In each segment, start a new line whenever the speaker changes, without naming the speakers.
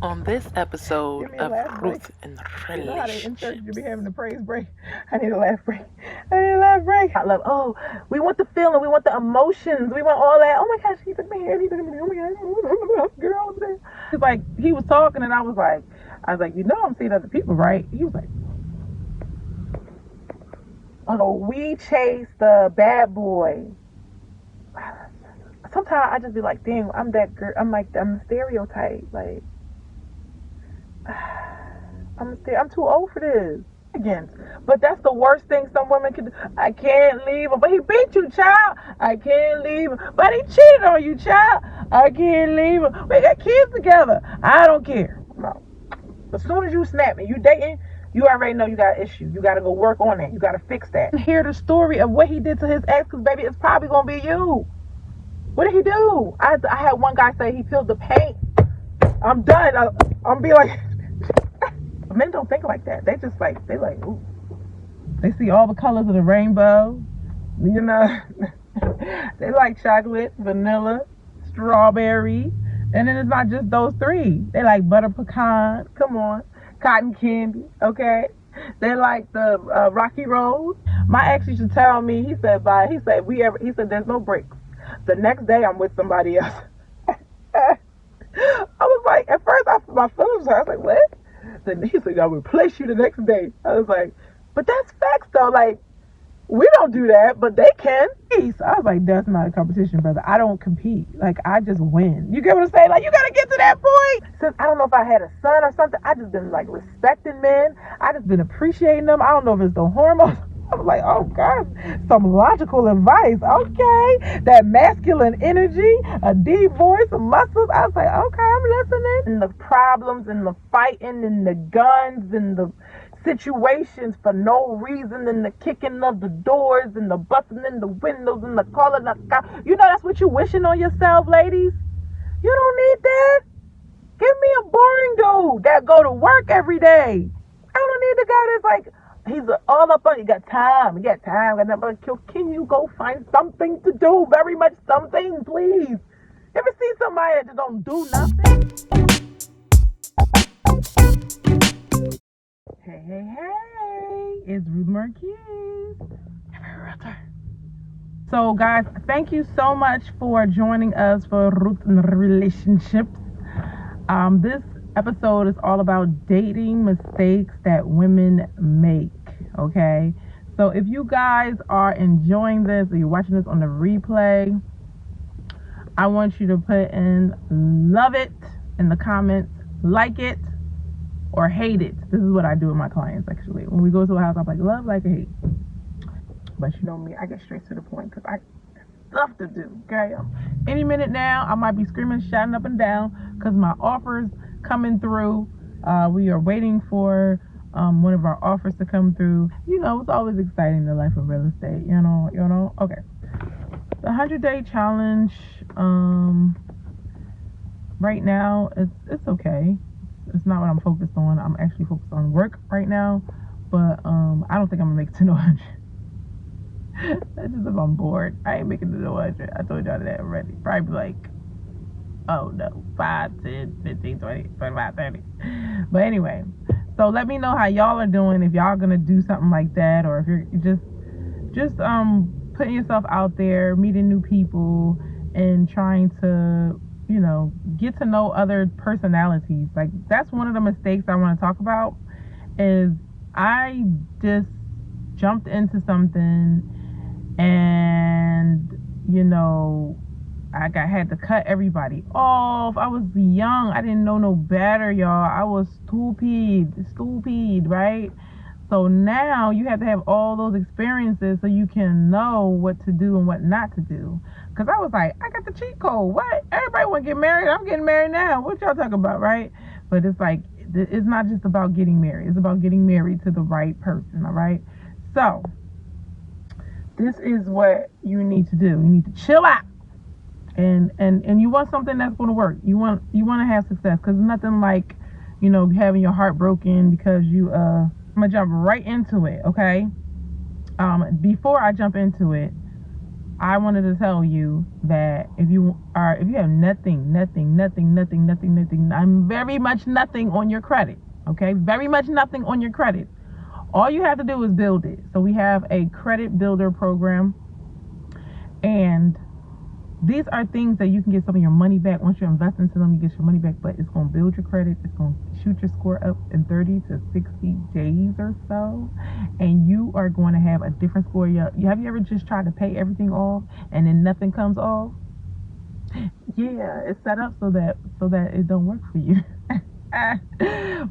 On this episode
Give me a
of
laugh break.
Ruth and
You know how they insert you
Relationships.
be having a praise break? I need a laugh break. I need a laugh break. I love, oh, we want the feeling, we want the emotions, we want all that. Oh my gosh, he took my hair, he took my hair, oh my gosh, girl. He's like, he was talking and I was like, you know I'm seeing other people, right? He was like, oh, we chase the bad boy. Sometimes I just be like, dang, I'm that girl. I'm the stereotype. Like, I'm too old for this. Again, but that's the worst thing some women can do. I can't leave him, but he beat you, child. I can't leave him, but he cheated on you, child. I can't leave him. We got kids together. I don't care. No. As soon as you snap me, you dating, you already know you got an issue. You got to go work on that. You got to fix that. Hear the story of what he did to his ex, because baby, it's probably gonna be you. What did he do? I had one guy say he peeled the paint. I'm done. I'm be like, men don't think like that. They just like, ooh. They see all the colors of the rainbow. You know, they like chocolate, vanilla, strawberry, and then it's not just those three. They like butter pecan. Come on, cotton candy. Okay. They like the Rocky Road. My ex used to tell me. He said, he said, there's no breaks. The next day, I'm with somebody else. I was like, at first, my feelings hurt. I was like, what? Then he said, I'll replace you the next day. I was like, but that's facts, though. Like, we don't do that, but they can. So I was like, that's not a competition, brother. I don't compete. Like, I just win. You get what I'm saying? Like, you got to get to that point. Since I don't know if I had a son or something, I just been, like, respecting men. I just been appreciating them. I don't know if it's the hormones. I was like, oh gosh, some logical advice. Okay, that masculine energy, a deep voice, some muscles. I was like, okay, I'm listening. And the problems and the fighting and the guns and the situations for no reason and the kicking of the doors and the busting in the windows and the calling the cops. You know that's what you wishing on yourself, ladies. You don't need that. Give me a boring dude that go to work every day. I don't need the guy that's like, he's all up on you. Got time. You got time. Got nothing but kill. Can you go find something to do? Very much something, please. Ever see somebody that just don't do nothing? Hey, hey, hey. It's Ruth Marquis. Realtor. So, guys, thank you so much for joining us for Ruth and Relationships. This episode is all about dating mistakes that women make, okay? So if you guys are enjoying this or you're watching this on the replay, I want you to put in love it in the comments, like it, or hate it. This is what I do with my clients, actually. When we go to a house, I'm like, love, like, or hate. But you know me, I get straight to the point because I stuff to do, okay? Any minute now, I might be screaming, shouting up and down because my offer's coming through. We are waiting for one of our offers to come through. You know, it's always exciting, the life of real estate, you know. Okay. The 100-day challenge, right now, it's okay. It's not what I'm focused on. I'm actually focused on work right now, but I don't think I'm gonna make it to no 100. That's just if I'm bored. I ain't making it to 100. I told y'all that already. Probably like, oh no, 5, 10, 15, 20, 25, 30. But anyway, so let me know how y'all are doing, if y'all gonna do something like that, or if you're just putting yourself out there, meeting new people, and trying to, you know, get to know other personalities. Like, that's one of the mistakes I want to talk about, is I just jumped into something and, you know, I had to cut everybody off. I was young. I didn't know no better, y'all. I was stupid, right? So now you have to have all those experiences so you can know what to do and what not to do. Because I was like, I got the cheat code. What? Everybody want to get married. I'm getting married now. What y'all talking about, right? But it's like, it's not just about getting married. It's about getting married to the right person, all right? So this is what you need to do. You need to chill out. And you want something that's going to work. You want to have success, because nothing like, you know, having your heart broken because you I'm gonna jump right into it, okay? Before I jump into it, I wanted to tell you that if you have nothing, I'm very much nothing on your credit, okay? Very much nothing on your credit. All you have to do is build it. So we have a credit builder program, and these are things that you can get some of your money back. Once you invest into them, you get your money back, but it's going to build your credit. It's going to shoot your score up in 30 to 60 days or so, and you are going to have a different score. Have you ever just tried to pay everything off and then nothing comes off? Yeah, it's set up so that it don't work for you.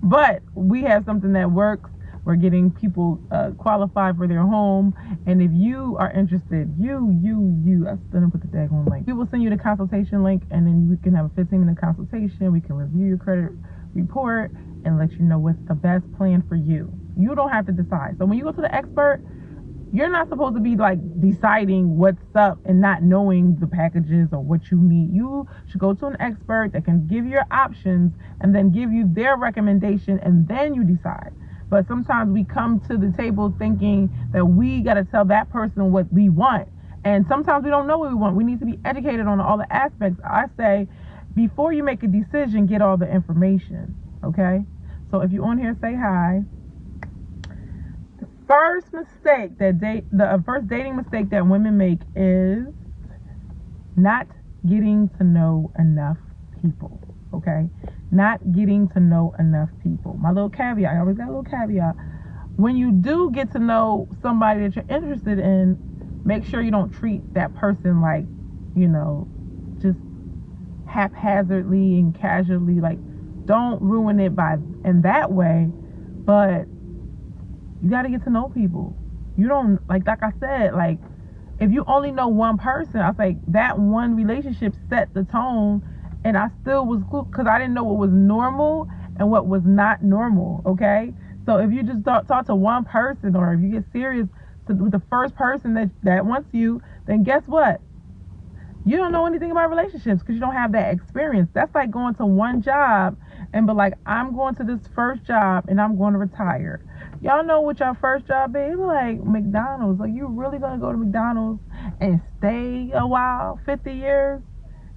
But we have something that works. We're getting people qualified for their home, and if you are interested, I still put the daggone link. We will send you the consultation link, and then we can have a 15-minute consultation. We can review your credit report and let you know what's the best plan for you. You don't have to decide. So when you go to the expert, you're not supposed to be like deciding what's up and not knowing the packages or what you need. You should go to an expert that can give you your options and then give you their recommendation, and then you decide. But sometimes we come to the table thinking that we got to tell that person what we want. And sometimes we don't know what we want. We need to be educated on all the aspects. I say, before you make a decision, get all the information, okay? So if you're on here, say hi. The first dating mistake that women make is not getting to know enough people, okay? Not getting to know enough people. My little caveat, I always got a little caveat. When you do get to know somebody that you're interested in, make sure you don't treat that person like, just haphazardly and casually. Like, don't ruin it in that way. But you got to get to know people. You don't, like I said, like, if you only know one person, I think that one relationship set the tone. And I still was cool because I didn't know what was normal and what was not normal, okay? So if you just talk to one person, or if you get serious with the first person that wants you, then guess what? You don't know anything about relationships because you don't have that experience. That's like going to one job and be like, I'm going to this first job and I'm going to retire. Y'all know what your first job is? Like McDonald's. Like, you really going to go to McDonald's and stay a while, 50 years?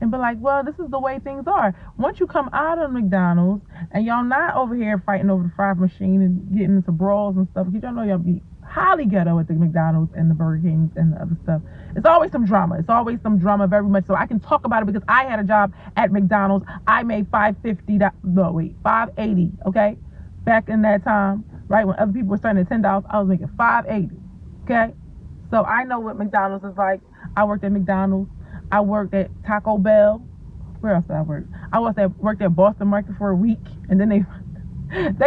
And be like, well, this is the way things are. Once you come out of McDonald's and y'all not over here fighting over the fry machine and getting into brawls and stuff, because y'all know y'all be highly ghetto at the McDonald's and the Burger Kings and the other stuff. It's always some drama. It's always some drama, very much so. I can talk about it because I had a job at McDonald's. I made $580, okay? Back in that time, right, when other people were starting at $10, I was making $580, okay? So I know what McDonald's is like. I worked at McDonald's. I worked at Taco Bell. Where else did I work? I worked at Boston Market for a week, and then they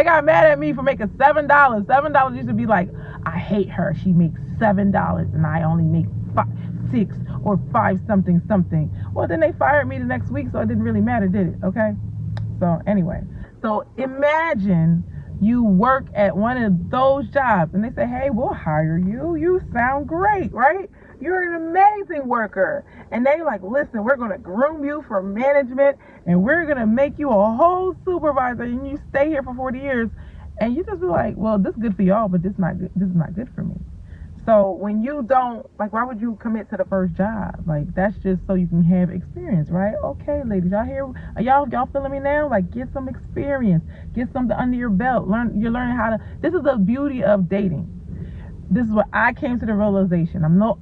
got mad at me for making $7. $7 used to be like, I hate her. She makes $7, and I only make $6 or $5 something. Well, then they fired me the next week, so it didn't really matter, did it? Okay. So anyway, so imagine you work at one of those jobs, and they say, hey, we'll hire you. You sound great, right? You're an amazing worker. And they like, listen, we're going to groom you for management, and we're going to make you a whole supervisor, and you stay here for 40 years. And you just be like, well, this is good for y'all, but this is not good for me. So when you don't, like, why would you commit to the first job? Like, that's just so you can have experience, right? Okay, ladies, y'all here? Y'all feeling me now? Like, get some experience. Get something under your belt. You're learning how to, this is the beauty of dating. This is what I came to the realization. I'm no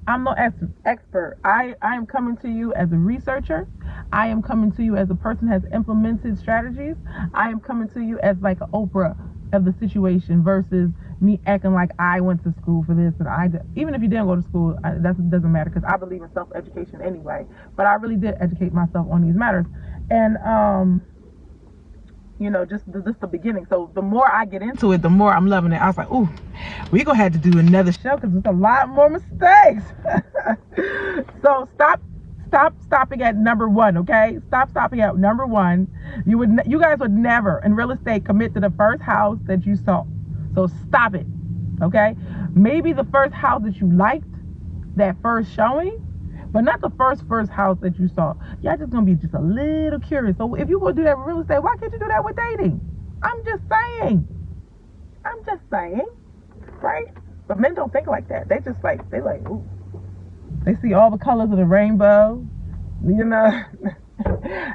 expert. I am coming to you as a researcher. I am coming to you as a person who has implemented strategies. I am coming to you as like an Oprah of the situation versus me acting like I went to school for this. And even if you didn't go to school, that doesn't matter because I believe in self-education anyway. But I really did educate myself on these matters. And just the beginning. So the more I get into it, the more I'm loving it. I was like, ooh, we're going to have to do another show because there's a lot more mistakes. So stop stopping at number one, okay? Stop stopping at number one. You guys would never, in real estate, commit to the first house that you saw. So stop it, okay? Maybe the first house that you liked, that first showing, but not the first house that you saw. Y'all just gonna be just a little curious. So if you gonna do that with real estate, why can't you do that with dating? I'm just saying, right? But men don't think like that. They like, ooh, They see all the colors of the rainbow. You know,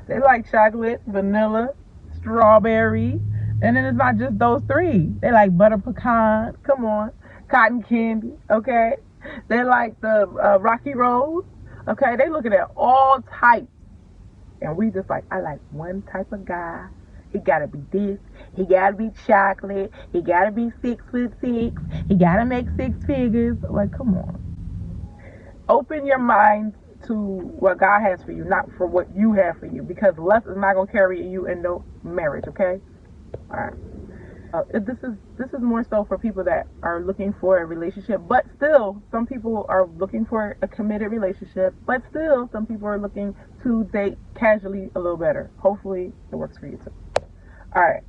they like chocolate, vanilla, strawberry, and then it's not just those three. They like butter pecan. Come on, cotton candy. Okay, they like the Rocky Road. Okay, they looking at all types, and we just like, I like one type of guy. He gotta be this. He gotta be chocolate. He gotta be 6'6". He gotta make 6 figures. Like, come on. Open your mind to what God has for you, not for what you have for you, because less is not gonna carry you in no marriage. Okay. All right. This is more so for people that are looking for a relationship, but still some people are looking for a committed relationship, but still some people are looking to date casually a little better. Hopefully it works for you too. All right.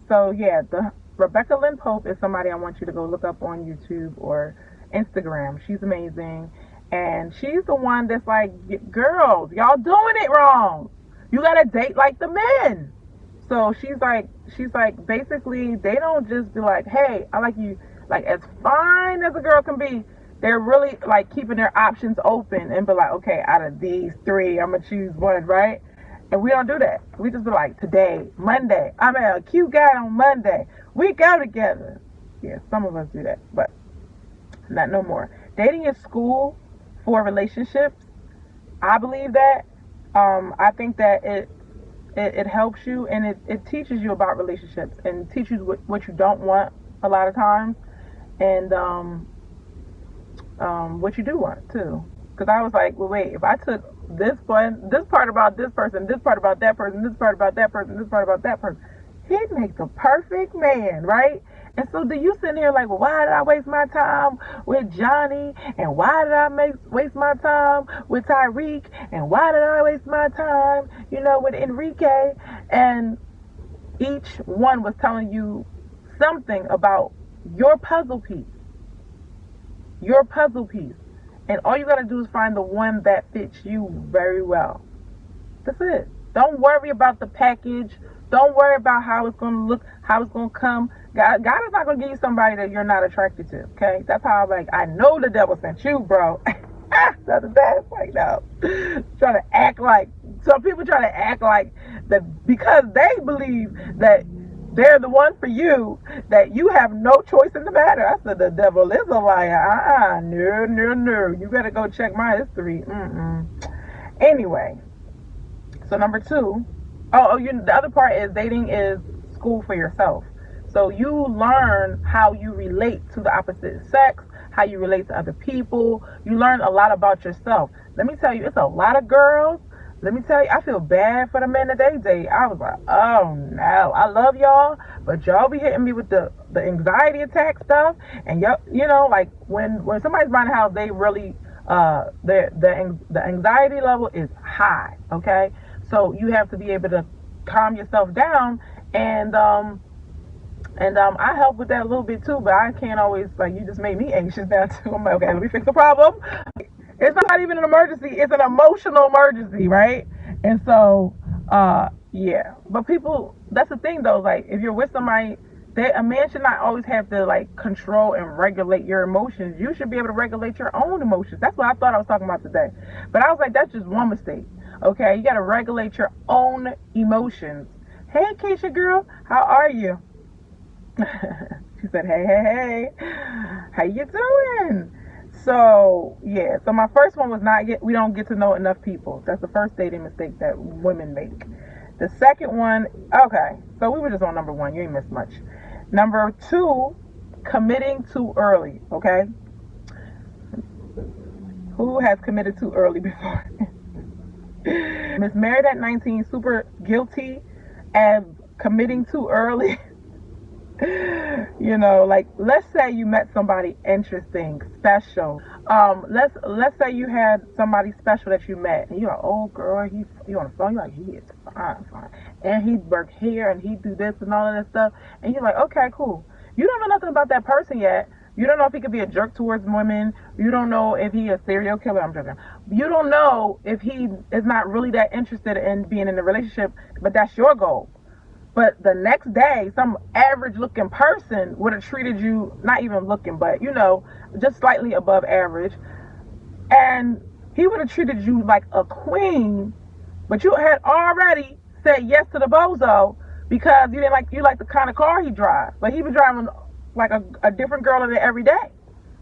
So yeah, the Rebecca Lynn Pope is somebody I want you to go look up on YouTube or Instagram. She's amazing, and she's the one that's like, girls, y'all doing it wrong. You gotta date like the men. So she's like basically, they don't just be like, hey, I like you, like as fine as a girl can be. They're really like keeping their options open and be like, okay, out of these three, I'm gonna choose one, right? And we don't do that. We just be like, today, Monday, I met a cute guy on Monday. We go together. Yeah, some of us do that, but not no more. Dating is school for relationships. I believe that. I think that it helps you, and it teaches you about relationships and teaches you what you don't want a lot of times, and what you do want too. Because I was like, well, wait, if I took this part about this person, this part about that person, this part about that person, this part about that person, he'd make the perfect man, right? And so do you sitting here like, well, why did I waste my time with Johnny? And why did I waste my time with Tyreek? And why did I waste my time, with Enrique? And each one was telling you something about your puzzle piece. Your puzzle piece. And all you got to do is find the one that fits you very well. That's it. Don't worry about the package. Don't worry about how it's going to look, how it's going to come. God is not going to give you somebody that you're not attracted to, okay? That's how I know the devil sent you, bro. That's like, no. Some people try to act like that because they believe that they're the one for you, that you have no choice in the matter. I said, the devil is a liar. No. You better go check my history. Anyway, so number 2. The other part is dating is school for yourself. So you learn how you relate to the opposite sex, how you relate to other people. You learn a lot about yourself. Let me tell you, it's a lot of girls. Let me tell you, I feel bad for the men that they date. I was like, oh no, I love y'all, but y'all be hitting me with the anxiety attack stuff. And y'all, like when somebody's buying a house, they really the anxiety level is high. Okay, so you have to be able to calm yourself down, and I help with that a little bit too, but I can't always, like, you just made me anxious now too. I'm like, okay, let me fix the problem. It's not even an emergency, it's an emotional emergency, right? And so, yeah. But people, that's the thing though, like, if you're with somebody, a man should not always have to, like, control and regulate your emotions. You should be able to regulate your own emotions. That's what I thought I was talking about today. But I was like, that's just one mistake, okay? You gotta regulate your own emotions. Hey, Keisha girl, how are you? She said, hey, how you doing? So, yeah. So my first one was we don't get to know enough people. That's the first dating mistake that women make. The second one, okay. So we were just on number 1. You ain't missed much. Number 2, committing too early, okay? Who has committed too early before? Miss Married at 19, super guilty and committing too early. Like, let's say you met somebody interesting, special. Let's say you had somebody special that you met, and you're like, oh girl, you on the phone, you're like, he is fine, and he work here, and he do this and all of that stuff, and you're like, okay, cool. You don't know nothing about that person yet. You don't know if he could be a jerk towards women. You don't know if he a serial killer. I'm joking. You don't know if he is not really that interested in being in a relationship, but that's your goal. But the next day, some average looking person would have treated you, not even looking, but just slightly above average, And he would have treated you like a queen, but you had already said yes to the bozo because you like the kind of car he drives. But he was driving like a different girl in it every day.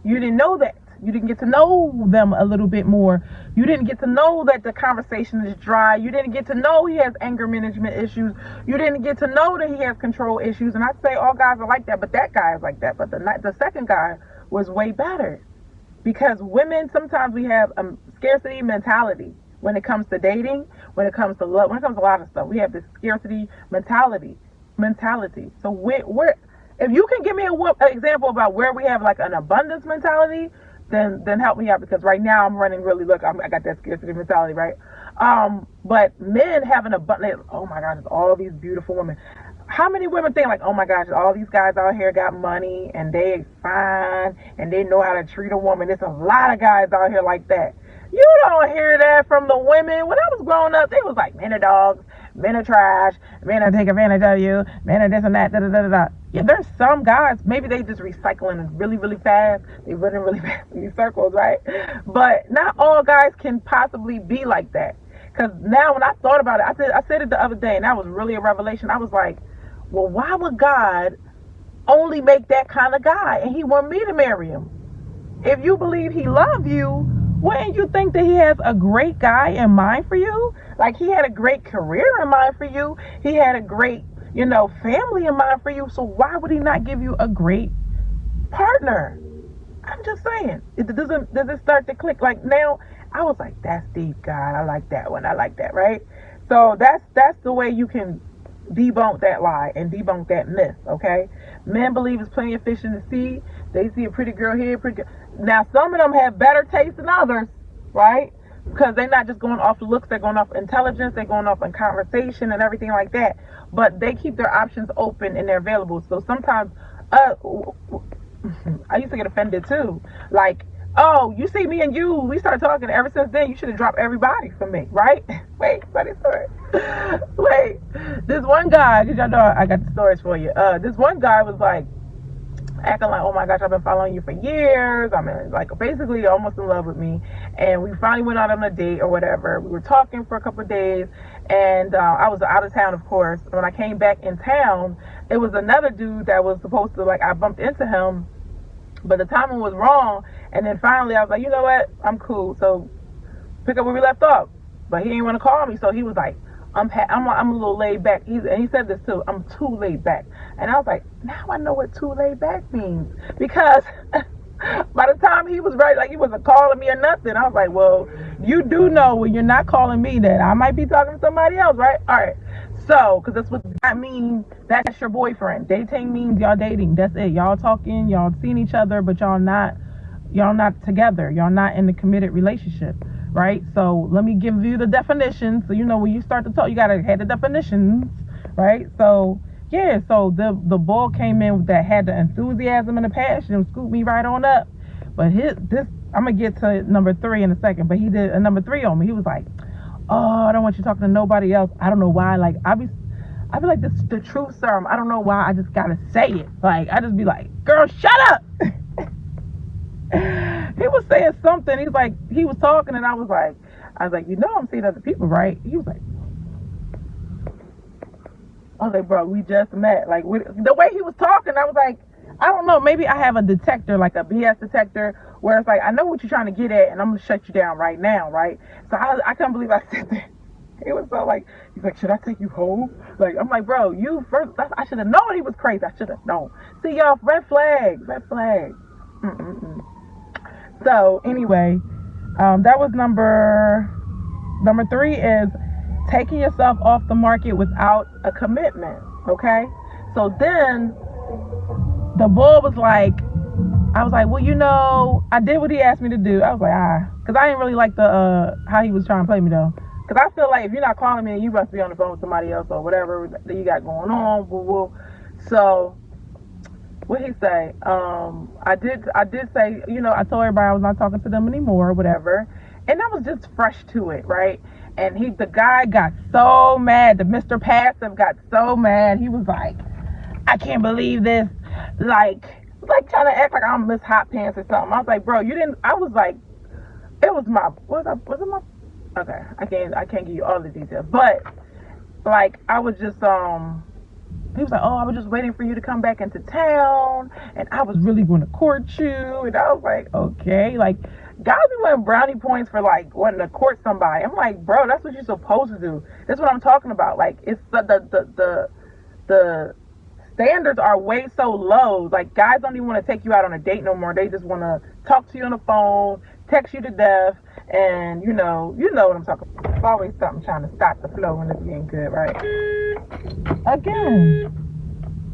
You didn't know that. You didn't get to know them a little bit more. You didn't get to know that the conversation is dry. You didn't get to know he has anger management issues. You didn't get to know that he has control issues. And I say all guys are like that, but that guy is like that. But the second guy was way better. Because women, sometimes we have a scarcity mentality when it comes to dating, when it comes to love, when it comes to a lot of stuff. We have this scarcity mentality. So we're if you can give me an example about where we have like an abundance mentality, then help me out, because right now I'm running really, I got that scarcity mentality, right? But men have an abundance. Oh my gosh, it's all these beautiful women. How many women think like, oh my gosh, all these guys out here got money and they fine and they know how to treat a woman? There's a lot of guys out here like that. You don't hear that from the women. When I was growing up, they was like, men are dogs, men are trash, men are take advantage of you, men are this and that, da da da da. Yeah, there's some guys, maybe they just recycling really, really fast. They running really fast in these circles, right? But not all guys can possibly be like that. Because now when I thought about it, I said it the other day, and that was really a revelation. I was like, well, why would God only make that kind of guy and he want me to marry him? If you believe he loves you, wouldn't you think that he has a great guy in mind for you? Like he had a great career in mind for you. He had a great, family in mind for you. So why would he not give you a great partner? I'm just saying. Does it start to click? Like now, I was like, that's deep, God. I like that one. I like that, right? So that's the way you can debunk that lie and debunk that myth, okay? Men believe there's plenty of fish in the sea. They see a pretty girl here, pretty girl. Now, some of them have better taste than others, right? Because they're not just going off looks, they're going off intelligence, they're going off in conversation and everything like that. But they keep their options open and they're available. So sometimes, I used to get offended too. Like, oh, you see me and you, we started talking. Ever since then, you should have dropped everybody for me, right? Wait, funny story. Wait, this one guy, because y'all know I got the stories for you. This one guy was like, acting like, oh my gosh, I've been following you for years. I mean, like basically almost in love with me. And we finally went out on a date or whatever. We were talking for a couple of days, and I was out of town, of course. When I came back in town, it was another dude that was supposed to, like, I bumped into him, but the timing was wrong. And then finally I was like, you know what, I'm cool, so pick up where we left off. But he didn't want to call me, so he was like, I'm a little laid back. And he said this too, I'm too laid back. And I was like, now I know what too laid back means. Because by the time he was ready, like he wasn't calling me or nothing. I was like, well, you do know when you're not calling me that I might be talking to somebody else, right? All right. So, because that's what that means. That's your boyfriend. Dating means y'all dating. That's it. Y'all talking, y'all seeing each other, but y'all not together. Y'all not in a committed relationship, right? So let me give you the definition. So when you start to talk, you gotta have the definitions, right? So yeah, so the bull came in that had the enthusiasm and the passion and scooped me right on up. But I'm gonna get to number 3 in a second. But he did a number 3 on me. He was like, oh, I don't want you talking to nobody else. I don't know why. Like I be like, this the truth serum. I don't know why. I just gotta say it. Like I just be like, girl, shut up. He was saying something. He was talking, and I was like, I'm seeing other people, right? He was like, I was like, bro, we just met. Like the way he was talking, I was like, I don't know. Maybe I have a detector, like a BS detector, where it's like, I know what you're trying to get at, and I'm gonna shut you down right now, right? So I can't believe I said that. He was so like, he's like, should I take you home? Like, I'm like, bro, you first. I should have known he was crazy. I should have known. See, y'all, red flags. So anyway, that was number 3 is taking yourself off the market without a commitment. Okay. So then the bull was like, I was like, well, I did what he asked me to do. I was like, because I didn't really like the how he was trying to play me though. Because I feel like if you're not calling me, you must be on the phone with somebody else or whatever that you got going on. Woo woo. So what he say? I did say, I told everybody I was not talking to them anymore or whatever. And I was just fresh to it, right? And the guy got so mad. The Mr. Passive got so mad. He was like, I can't believe this. Like trying to act like I'm Miss Hot Pants or something. I was like, bro, you didn't. I was like, it was my, was it my, okay, I can't give you all the details, but like I was just he was like, oh, I was just waiting for you to come back into town, and I was really going to court you. And I was like, okay, like, guys be wanting brownie points for like wanting to court somebody. I'm like, bro, that's what you're supposed to do. That's what I'm talking about. Like, it's the standards are way so low. Like, guys don't even want to take you out on a date no more. They just want to talk to you on the phone, text you to death, and you know what I'm talking about. It's always something trying to stop the flow when it's getting good, right? Again,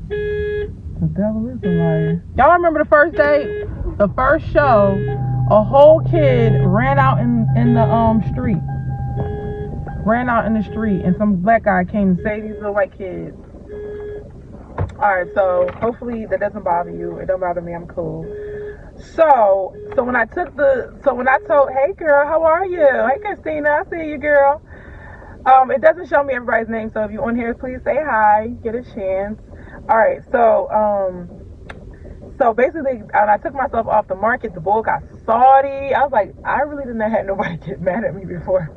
the devil is a liar. Y'all remember the first date, the first show? A whole kid ran out in the street, and some black guy came to save these little white kids. All right, so hopefully that doesn't bother you. It don't bother me. I'm cool. So when I told, hey girl, how are you? Hey Christina, I see you, girl. It doesn't show me everybody's name, so if you're on here, please say hi. Get a chance. All right, so basically, when I took myself off the market, the bull got salty. I was like, I really didn't have nobody get mad at me before.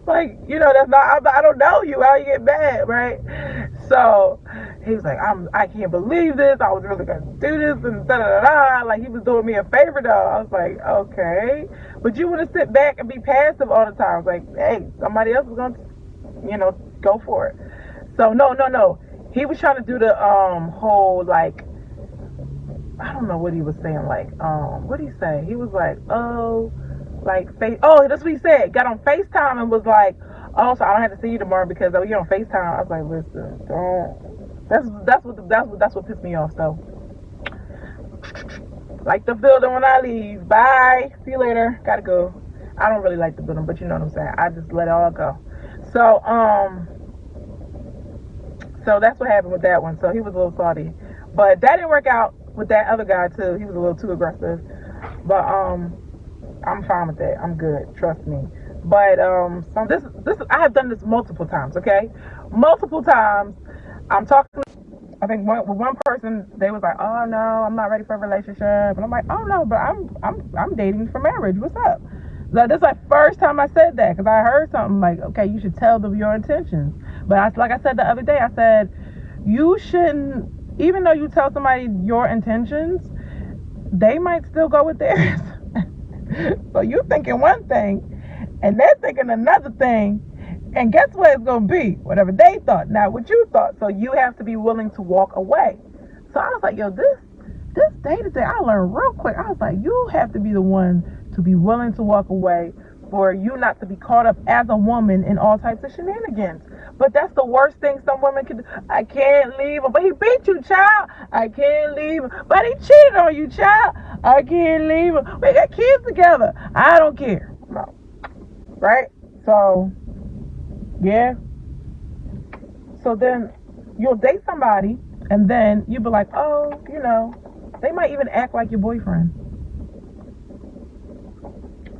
Like, that's not, I don't know you. How you get mad, right? So he was like, I can't believe this. I was really gonna do this and da da da. Like, he was doing me a favor though. I was like, okay, but you want to sit back and be passive all the time. I was like, hey, somebody else is gonna, go for it. So no. He was trying to do the whole like, I don't know what he was saying. Like, what did he say? He was like, oh, like that's what he said. Got on FaceTime and was like, oh, so I don't have to see you tomorrow because you're on FaceTime. I was like, listen, don't. That's what pissed me off. So, like the building when I leave. Bye. See you later. Gotta go. I don't really like the building, but you know what I'm saying. I just let it all go. So that's what happened with that one. So he was a little salty, but that didn't work out with that other guy too. He was a little too aggressive, but I'm fine with that. I'm good. Trust me. But this I have done this multiple times. Okay, multiple times. I'm talking. I think with one person, they was like, "Oh no, I'm not ready for a relationship," and I'm like, "Oh no, but I'm dating for marriage. What's up?" So this is like first time I said that because I heard something like, "Okay, you should tell them your intentions." But like I said the other day, I said you shouldn't. Even though you tell somebody your intentions, they might still go with theirs. So you thinking one thing, and they're thinking another thing, and guess what it's gonna be? Whatever they thought, not what you thought. So you have to be willing to walk away. So I was like, yo, this day to day, I learned real quick. I was like, you have to be the one to be willing to walk away for you not to be caught up as a woman in all types of shenanigans. But that's the worst thing some women can do. I can't leave him, but he beat you, child. I can't leave him, but he cheated on you, child. I can't leave him. We got kids together. I don't care. No. Right? So, yeah. So then you'll date somebody, and then you'll be like, oh, they might even act like your boyfriend.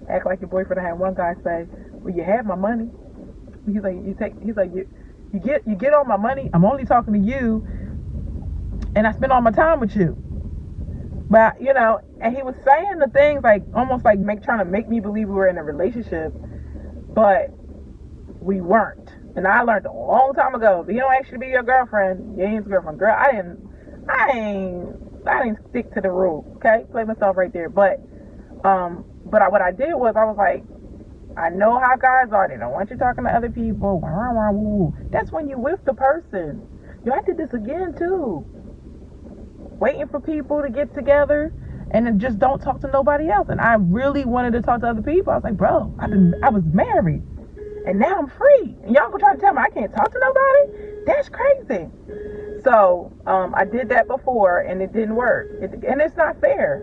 Act like your boyfriend. I had one guy say, well, you have my money. He's like, you get all my money. I'm only talking to you, and I spend all my time with you. But and he was saying the things like almost like trying to make me believe we were in a relationship, but we weren't. And I learned a long time ago, if you don't actually be your girlfriend, you ain't his girlfriend. Girl, I didn't stick to the rule. Okay, play myself right there. But what I did was I was like, I know how guys are. They don't want you talking to other people. That's when you with the person. I did this again too. Waiting for people to get together and then just don't talk to nobody else. And I really wanted to talk to other people. I was like, bro, I was married and now I'm free. And y'all gonna try to tell me I can't talk to nobody? That's crazy. So I did that before and it didn't work. And it's not fair.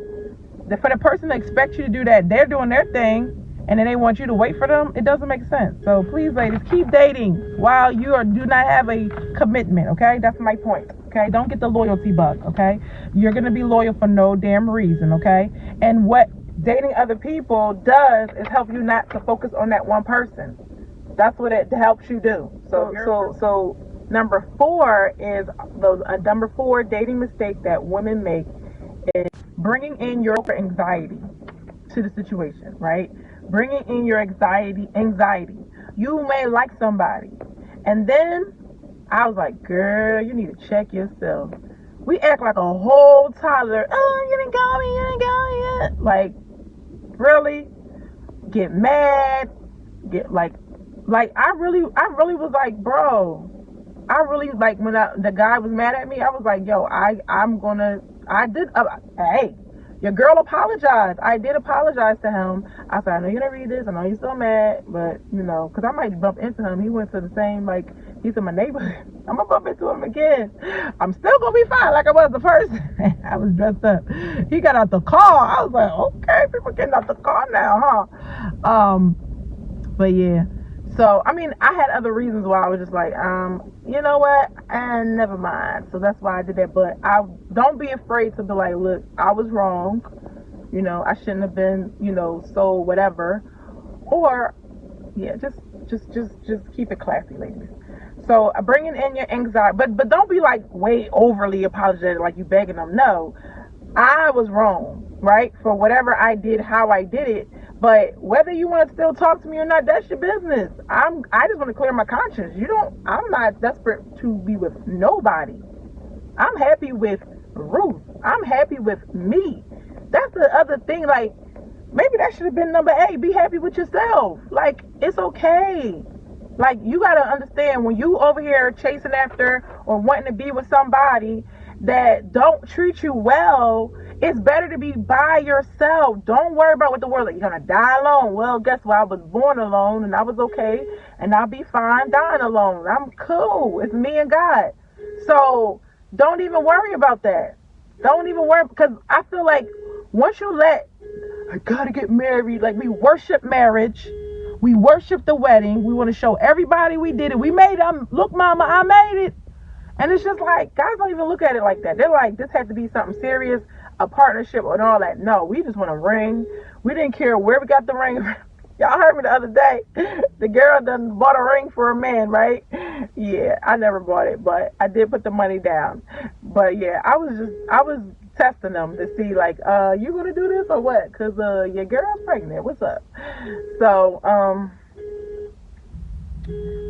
For the person to expect you to do that, they're doing their thing, and then they want you to wait for them. It doesn't make sense. So please, ladies, keep dating while you do not have a commitment. Okay, that's my point. Okay, don't get the loyalty bug. Okay, you're gonna be loyal for no damn reason. Okay, and what dating other people does is help you not to focus on that one person. That's what it helps you do. So number 4 is number 4 dating mistake that women make is bringing in your anxiety to the situation, right? Bringing in your anxiety. You may like somebody. And then I was like, girl, you need to check yourself. We act like a whole toddler. Oh, you didn't call me, you didn't call me yet. Like, really? Get mad. Get like I really was like, bro. I really like when the guy was mad at me. I was like, yo, hey, your girl apologized. I did apologize to him. I said, I know you're gonna read this. I know you're still mad, but because I might bump into him. He went to the same, like, he's in my neighborhood. I'm gonna bump into him again. I'm still gonna be fine, like I was the first. I was dressed up. He got out the car. I was like, okay, people getting out the car now, huh? But yeah. So, I mean, I had other reasons why I was just like, you know what? And never mind. So that's why I did that. But don't be afraid to be like, look, I was wrong. I shouldn't have been, so whatever. Or, yeah, just keep it classy, ladies. So bringing in your anxiety, but don't be like way overly apologetic, like you begging them. No, I was wrong, right? For whatever I did, how I did it. But whether you want to still talk to me or not, that's your business. I just want to clear my conscience. I'm not desperate to be with nobody. I'm happy with Ruth. I'm happy with me. That's the other thing. Like, maybe that should have been number 8. Be happy with yourself. Like, it's okay. Like, you got to understand, when you over here chasing after or wanting to be with somebody that don't treat you well, it's better to be by yourself. Don't worry about what the world is. You're going to die alone. Well, guess what? I was born alone, and I was okay, and I'll be fine dying alone. I'm cool. It's me and God. So don't even worry about that. Don't even worry, because I feel like once you I got to get married, like, we worship marriage. We worship the wedding. We want to show everybody we did it. We made it. Look, mama, I made it. And it's just like, guys don't even look at it like that. They're like, this had to be something serious, a partnership and all that. No, we just want a ring. We didn't care where we got the ring. Y'all heard me the other day. The girl done bought a ring for a man, right? Yeah, I never bought it, but I did put the money down. But yeah, I was testing them to see, like, you gonna do this or what? Because your girl's pregnant. What's up? So,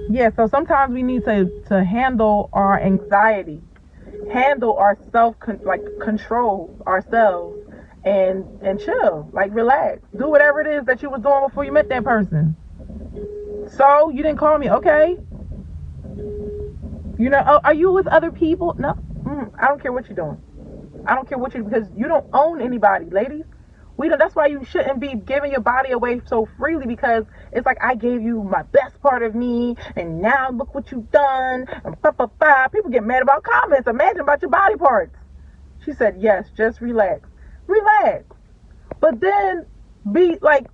yeah, so sometimes we need to handle our anxiety, handle our control ourselves, and chill, like, relax, do whatever it is that you was doing before you met that person. So you didn't call me, okay? Are you with other people? No, I don't care what you're doing. I don't care because you don't own anybody, ladies. That's why you shouldn't be giving your body away so freely, because it's like, I gave you my best part of me, and now look what you've done. And people get mad about comments. Imagine about your body parts. She said, yes, just relax. Relax. But then be like,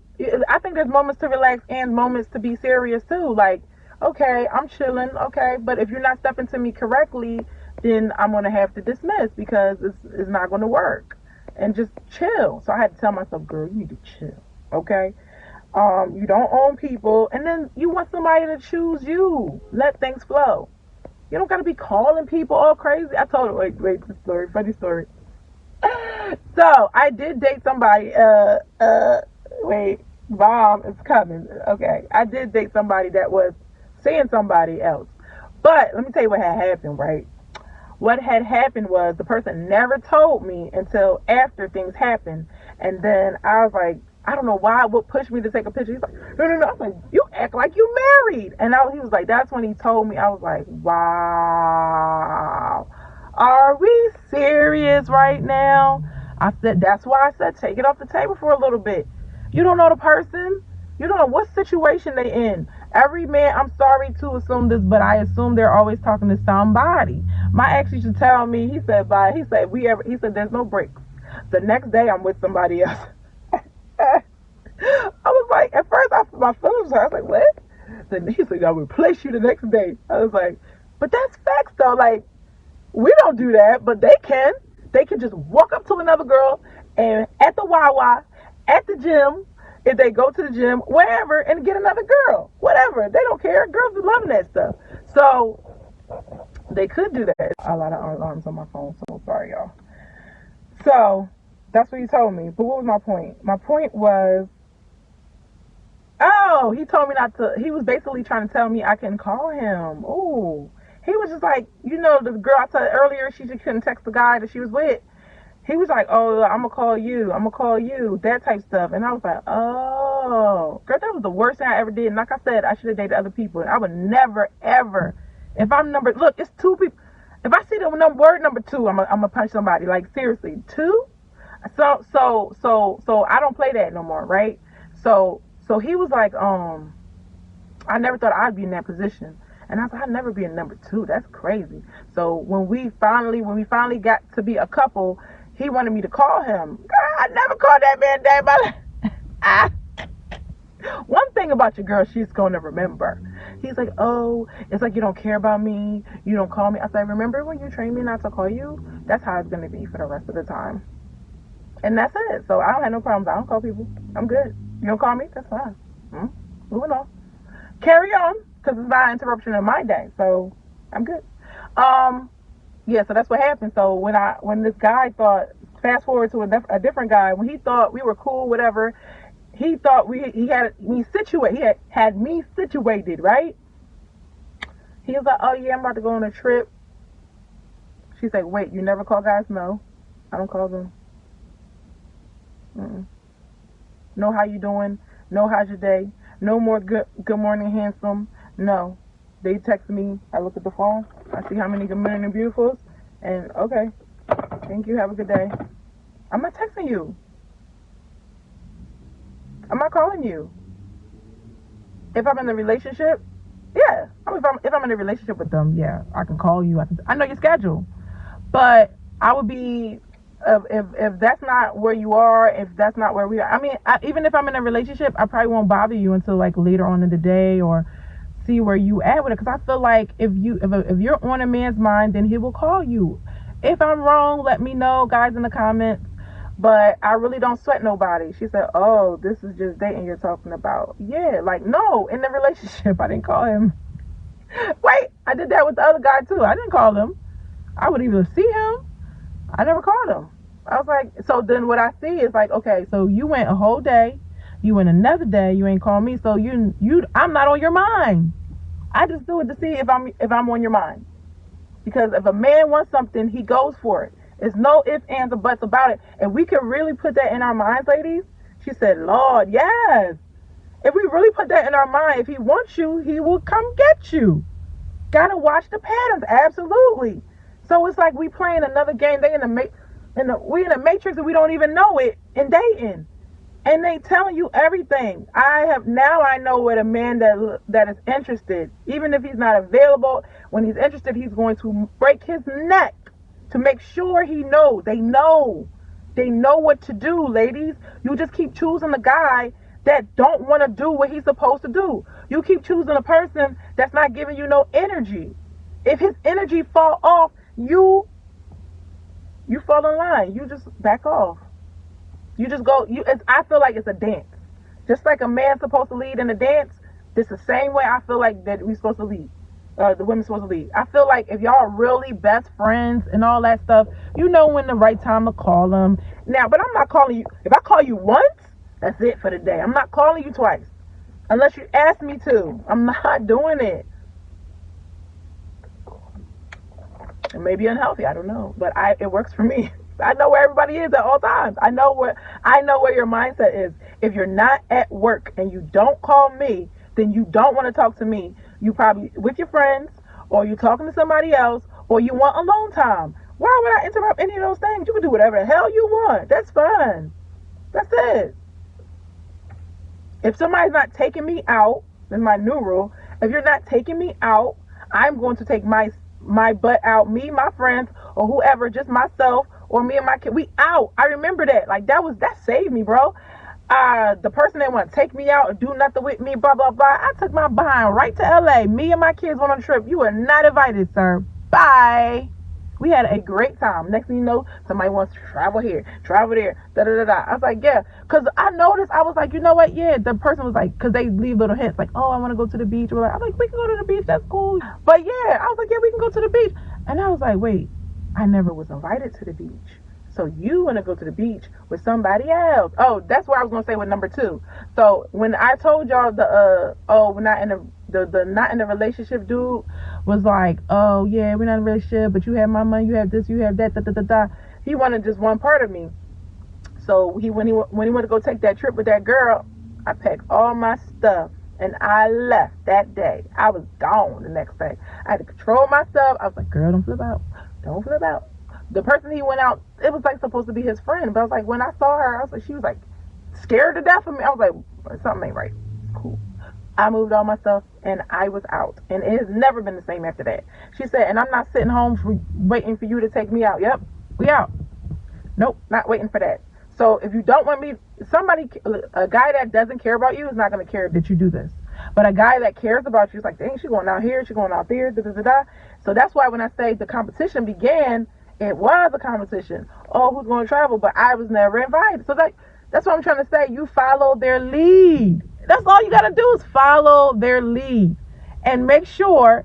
I think there's moments to relax and moments to be serious too. Like, okay, I'm chilling, okay, but if you're not stepping to me correctly, then I'm going to have to dismiss, because it's not going to work. And just chill. So I had to tell myself, girl, you need to chill, okay? You don't own people, and then you want somebody to choose you. Let things flow. You don't got to be calling people all crazy. I told her, wait, this story, funny story. So I did date somebody. Wait, mom is coming. Okay, I did date somebody that was seeing somebody else. But let me tell you what had happened, right? What had happened was the person never told me until after things happened. And then I was like, I don't know why it would push me to take a picture. He's like, no. I was like, you act like you married. And he was like, that's when he told me. I was like, wow. Are we serious right now? I said, that's why I said, take it off the table for a little bit. You don't know the person. You don't know what situation they in. Every man, I'm sorry to assume this, but I assume they're always talking to somebody. My ex used to tell me, he said, there's no breaks. The next day I'm with somebody else. I was like, at first my feelings hurt. I was like, what? Then he said, I'll replace you the next day. I was like, but that's facts though. Like, we don't do that, but they can. They can just walk up to another girl and at the Wawa, at the gym, if they go to the gym, wherever, and get another girl, whatever. They don't care. Girls are loving that stuff. So they could do that. A lot of alarms on my phone, so sorry, y'all. So That's what he told me. But what was my point? My point was, oh, he told me not to. He was basically trying to tell me I can call him. Oh, he was just like, the girl I said earlier, she just couldn't text the guy that she was with. He was like, oh, I'm going to call you. I'm going to call you. That type stuff. And I was like, oh. Girl, that was the worst thing I ever did. And like I said, I should have dated other people. And I would never, ever. If I'm look, it's two people. If I see the word number two, I'm going to punch somebody. Like, seriously, two? So I don't play that no more, right? So he was like, I never thought I'd be in that position. And I was like, I'd never be in number two. That's crazy. So when we finally got to be a couple, he wanted me to call him. Girl, I never called that man day in my life. One thing about your girl, she's going to remember. He's like, oh, it's like you don't care about me. You don't call me. I said, remember when you trained me not to call you? That's how it's going to be for the rest of the time. And that's it. So I don't have no problems. I don't call people. I'm good. You don't call me? That's fine. Moving on. Carry on, because it's not an interruption in my day. So I'm good. Yeah, so that's what happened. So when this guy thought, fast forward to a different guy, when he thought we were cool, whatever, he thought he had me situated. He had me situated, right? He was like, oh yeah, I'm about to go on a trip. She's like, wait, you never call guys? No, I don't call them. No, how you doing? No, how's your day? No more good morning, handsome. No. They text me. I look at the phone. I see how many good morning beautifuls. And okay. Thank you. Have a good day. I'm not texting you. I'm not calling you. If I'm in a relationship, yeah. If I'm in a relationship with them, yeah, I can call you. I know your schedule. But I would be, if that's not where you are, if that's not where we are. I mean, even if I'm in a relationship, I probably won't bother you until like later on in the day, or see where you at with it. Because I feel like if you're on a man's mind, then he will call you. If I'm wrong, let me know, guys, in the comments. But I really don't sweat nobody. She said, oh, this is just dating you're talking about. Yeah, like, no, in the relationship, I didn't call him. Wait, I did that with the other guy too. I didn't call him. I would even see him. I never called him. I was like, so then what I see is like, okay, so you went a whole day, you went another day, you ain't called me, so I'm not on your mind. I just do it to see if I'm on your mind. Because if a man wants something, he goes for it. It's no ifs, ands, or buts about it. And we can really put that in our minds, ladies. She said, Lord, yes. If we really put that in our mind, if he wants you, he will come get you. Gotta watch the patterns, absolutely. So it's like we playing another game. We in the matrix and we don't even know it in dating. And they telling you everything. I know what a man that is interested, even if he's not available, when he's interested, he's going to break his neck to make sure he knows. They know what to do, ladies. You just keep choosing the guy that don't want to do what he's supposed to do. You keep choosing a person that's not giving you no energy. If his energy fall off, you fall in line. You just back off. You just go. I feel like it's a dance. Just like a man's supposed to lead in a dance, this the same way I feel like that we're supposed to lead. The women's supposed to lead. I feel like if y'all are really best friends and all that stuff, you know when the right time to call them. Now, but I'm not calling you. If I call you once, that's it for the day. I'm not calling you twice. Unless you ask me to. I'm not doing it. It may be unhealthy, I don't know. But it works for me. I know where everybody is at all times. I know where your mindset is. If you're not at work and you don't call me, then you don't want to talk to me. You probably with your friends, or you're talking to somebody else, or you want alone time. Why would I interrupt any of those things? You can do whatever the hell you want. That's fine. That's it. If somebody's not taking me out, then my new rule, if you're not taking me out, I'm going to take my butt out, me, my friends, or whoever, just myself, or me and my kid. We out. I remember that. Like that saved me, bro. The person that want to take me out and do nothing with me, blah, blah, blah. I took my behind right to LA. Me and my kids went on a trip. You are not invited, sir. Bye. We had a great time. Next thing you know, somebody wants to travel here, travel there, da-da-da-da. I was like, yeah. Because I noticed, I was like, you know what? Yeah, the person was like, because they leave little hints, like, oh, I want to go to the beach. Or I'm like, we can go to the beach. That's cool. But yeah, I was like, yeah, we can go to the beach. And I was like, wait, I never was invited to the beach. So you want to go to the beach with somebody else. Oh, that's what I was gonna say with number 2. So when I told y'all we're not in the not in the relationship dude was like, oh yeah, we're not in a relationship, but you have my money, you have this, you have that, da da da da. He wanted just one part of me. So when he wanted to go take that trip with that girl, I packed all my stuff and I left that day. I was gone the next day. I had to control myself. I was like, girl, don't flip out. Don't flip out. The person he went out, it was like supposed to be his friend. But I was like, when I saw her, I was like, she was like scared to death of me. I was like, something ain't right. Cool. I moved all my stuff and I was out. And it has never been the same after that. She said, and I'm not sitting home waiting for you to take me out. Yep, we out. Nope, not waiting for that. So if you don't want me, a guy that doesn't care about you is not going to care that you do this. But a guy that cares about you is like, dang, she's going out here, she's going out there, da da da da. So that's why when I say the competition began, it was a competition. Oh, who's going to travel? But I was never invited. So that's what I'm trying to say. You follow their lead. That's all you got to do is follow their lead. And make sure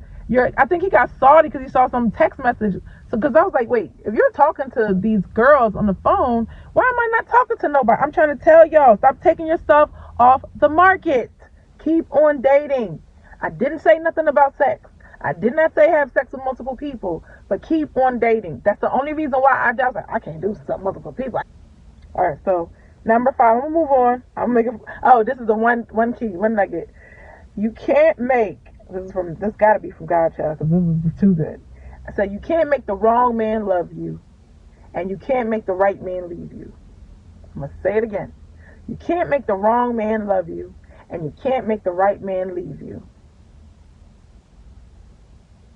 I think he got salty because he saw some text message. So, because I was like, wait, if you're talking to these girls on the phone, why am I not talking to nobody? I'm trying to tell y'all, stop taking yourself off the market. Keep on dating. I didn't say nothing about sex. I did not say have sex with multiple people, but keep on dating. That's the only reason why I was like, I can't do something with multiple people. All right, so number 5, I'm gonna move on. This is the one key, one nugget. You can't make, this gotta be from God, child, because this is too good. So you can't make the wrong man love you, and you can't make the right man leave you. I'm going to say it again. You can't make the wrong man love you, and you can't make the right man leave you.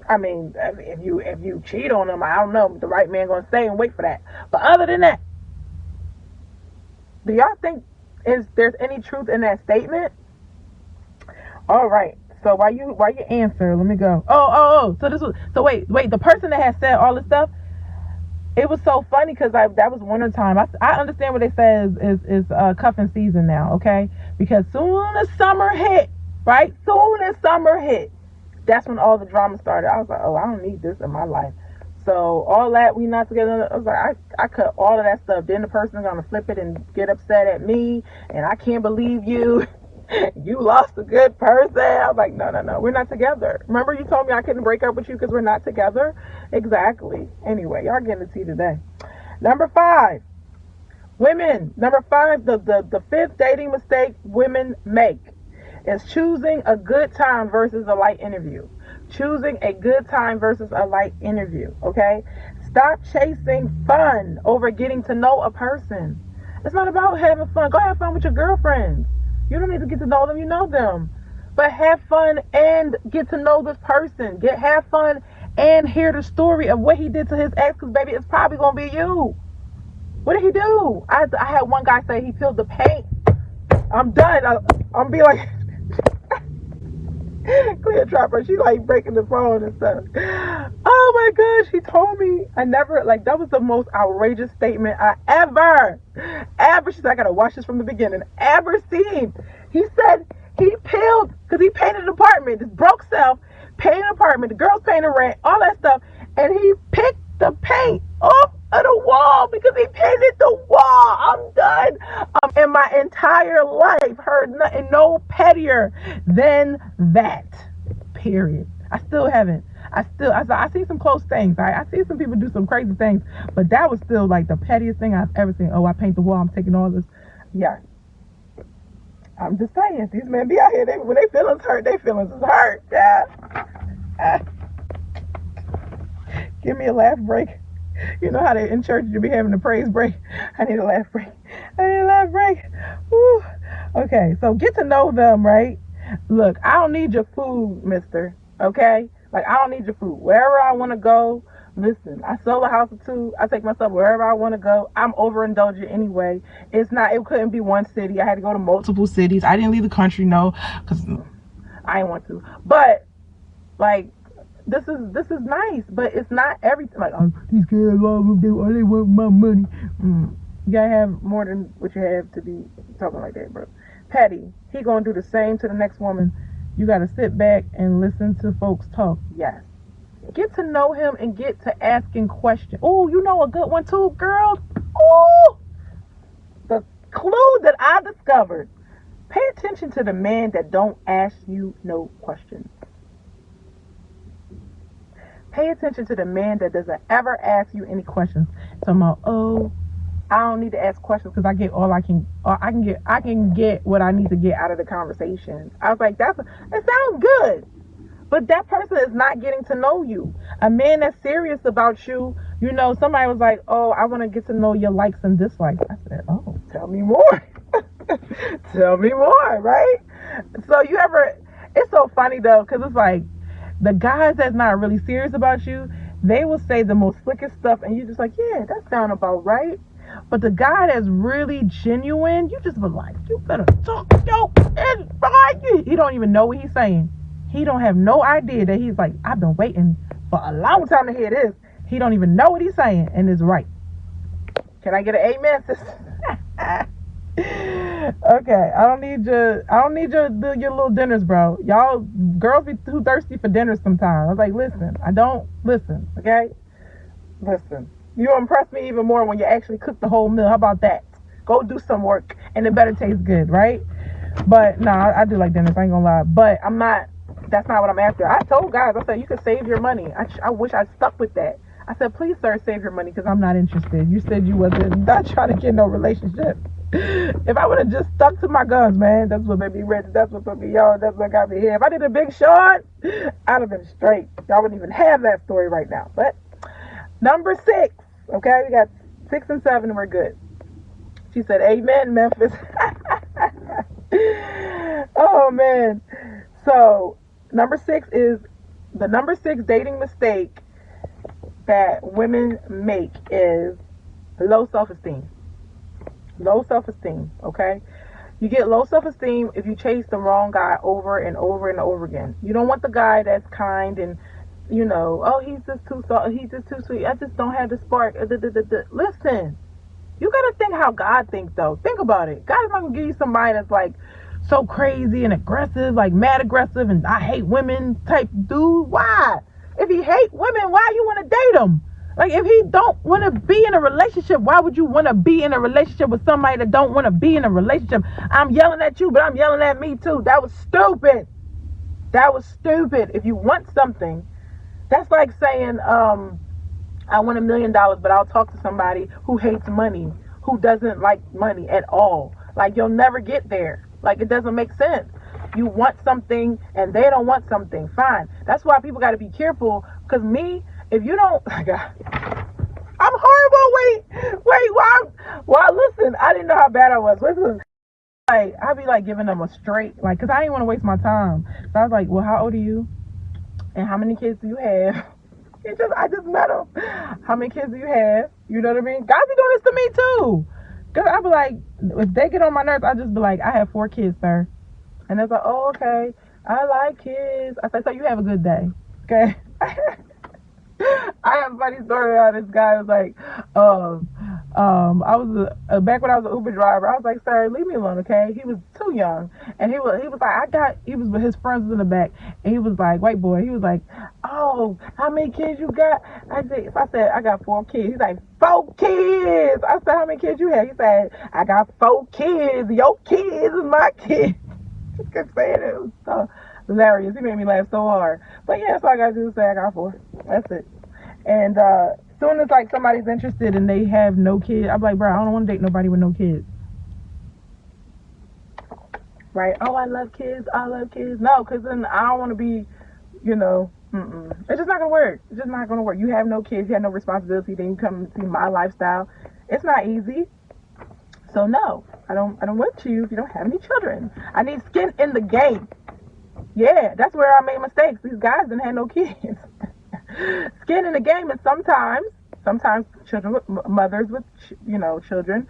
I mean, if you cheat on him, I don't know, but the right man going to stay and wait for that. But other than that, do y'all think there's any truth in that statement? All right. So while you answer, let me go. Wait. The person that has said all this stuff, it was so funny because that was winter time. I understand what they say is cuffing season now, okay? Because soon as summer hit, right? Soon as summer hit, that's when all the drama started. I was like, oh, I don't need this in my life. So all that, we not together. I was like, I cut all of that stuff. Then the person's gonna flip it and get upset at me, and I can't believe you. You lost a good person. I was like, no, we're not together. Remember you told me I couldn't break up with you because we're not together? Exactly. Anyway, y'all getting the tea today. Number 5, women. Number 5, the 5th dating mistake women make is choosing a good time versus a light interview. Choosing a good time versus a light interview, okay? Stop chasing fun over getting to know a person. It's not about having fun. Go have fun with your girlfriends. You don't need to get to know them, you know them. But have fun and get to know this person. Have fun and hear the story of what he did to his ex, because baby, it's probably going to be you. What did he do? I had one guy say he peeled the paint. I'm done. I'm be like, Cleopatra, she like breaking the phone and stuff. Oh my gosh, he told me. That was the most outrageous statement I ever, she said, I gotta watch this from the beginning, ever seen. He said he peeled, because he painted an apartment, this broke self, painted an apartment, the girls paying the rent, all that stuff, and he picked the paint off of the wall because he painted the wall. I'm done. In my entire life, heard nothing no pettier than that. Period. I still haven't. I see some close things. I see some people do some crazy things, but that was still like the pettiest thing I've ever seen. Oh, I paint the wall. I'm taking all this. Yeah. I'm just saying, these men be out here. When they feelings hurt, they feelings is hurt. Yeah. Give me a laugh break. You know how they in church you be having a praise break. I need a laugh break. Woo. Okay, so get to know them, right? Look, I don't need your food, mister. Okay? Like, I don't need your food. Wherever I want to go, listen, I sold a house or 2. I take myself wherever I want to go. I'm overindulgent anyway. It couldn't be one city. I had to go to multiple cities. I didn't leave the country, no, because I didn't want to. But, like, this is nice, but it's not everything. Like, oh, these girls, they want my money. You gotta have more than what you have to be talking like that, bro. Petty. He gonna do the same to the next woman. You gotta sit back and listen to folks talk. Yes. Get to know him and get to asking questions. Oh, you know a good one too, girl? Oh, the clue that I discovered. Pay attention to the man that don't ask you no questions. Pay attention to the man that doesn't ever ask you any questions. Talking about, oh, I don't need to ask questions because I get all I can. Or I can get what I need to get out of the conversation. I was like, it sounds good, but that person is not getting to know you. A man that's serious about you. You know, somebody was like, oh, I want to get to know your likes and dislikes. I said, oh, tell me more. Tell me more, right? So it's so funny though, because it's like the guys that's not really serious about you, they will say the most slickest stuff, and you're just like, yeah, that sounds about right. But the guy that's really genuine, you just be like, you better talk yo inside. He don't even know what he's saying. He don't have no idea that he's like, I've been waiting for a long time to hear this. He don't even know what he's saying, and it's right. Can I get an amen, sister? Okay, I don't need your little dinners, bro. Y'all girls be too thirsty for dinners sometimes. I was like, listen, okay? Listen. You'll impress me even more when you actually cook the whole meal. How about that? Go do some work and it better taste good, right? But no, I do like dinners, I ain't gonna lie. But that's not what I'm after. I told guys, I said, you can save your money. I wish I stuck with that. I said, please, sir, save your money because I'm not interested. You said you wasn't not trying to get no relationship. If I would have just stuck to my guns, man, that's what made me rich. That's what put me on. That's what got me here. If I did a Big Sean, I'd have been straight. Y'all wouldn't even have that story right now. But number 6, okay, we got 6 and 7, we're good. She said, amen, Memphis. Oh, man. So, number 6 is the number 6 dating mistake that women make is low self-esteem. Low self-esteem, okay? You get low self-esteem if you chase the wrong guy over and over and over again. You don't want the guy that's kind and, you know, oh, he's just too soft, he's just too sweet, I just don't have the spark. Listen, you gotta think how God thinks, though. Think about it. God is not gonna give you somebody that's like so crazy and aggressive, like mad aggressive and I hate women type dude. Why? If he hate women, why you want to date him? Like, if he don't want to be in a relationship, why would you want to be in a relationship with somebody that don't want to be in a relationship? I'm yelling at you, but I'm yelling at me too. That was stupid. That was stupid. If you want something, that's like saying, I want $1 million, but I'll talk to somebody who hates money, who doesn't like money at all. Like, you'll never get there. Like, it doesn't make sense. You want something and they don't want something. Fine. That's why people got to be careful. Because me, if you don't, I'm horrible. Why? Listen, I didn't know how bad I was. Listen, like, I'd be like giving them a straight, like, because I didn't want to waste my time. So I was like, well, how old are you? And how many kids do you have? I just met them. How many kids do you have? You know what I mean? Guys be doing this to me too. Because I'd be like, if they get on my nerves, I just be like, I have 4 kids, sir. And they're like, oh, okay, I like kids. I said, so you have a good day, okay? I have a funny story on this guy. Was like, I was back when I was an Uber driver. I was like, sir, leave me alone, okay? He was too young, and he was like, he was with his friends in the back, and he was like, white boy. He was like, oh, how many kids you got? I said, I got 4 kids. He's like, 4 kids. I said, how many kids you have? He said, I got 4 kids. Your kids is my kids. Just kept saying it. It was so hilarious. He made me laugh so hard. But yeah, that's all I gotta do is say I got 4. That's it. And soon as like somebody's interested and they have no kids, I'm like, bro, I don't want to date nobody with no kids. Right? Oh, I love kids. No, because then I don't want to be, you know, it's just not gonna work. It's just not gonna work. You have no kids, you have no responsibility. Then you come and see my lifestyle. It's not easy. So no, I don't want you if you don't have any children. I need skin in the game. Yeah, that's where I made mistakes. These guys didn't have no kids. Skin in the game is sometimes children with mothers with, you know, children.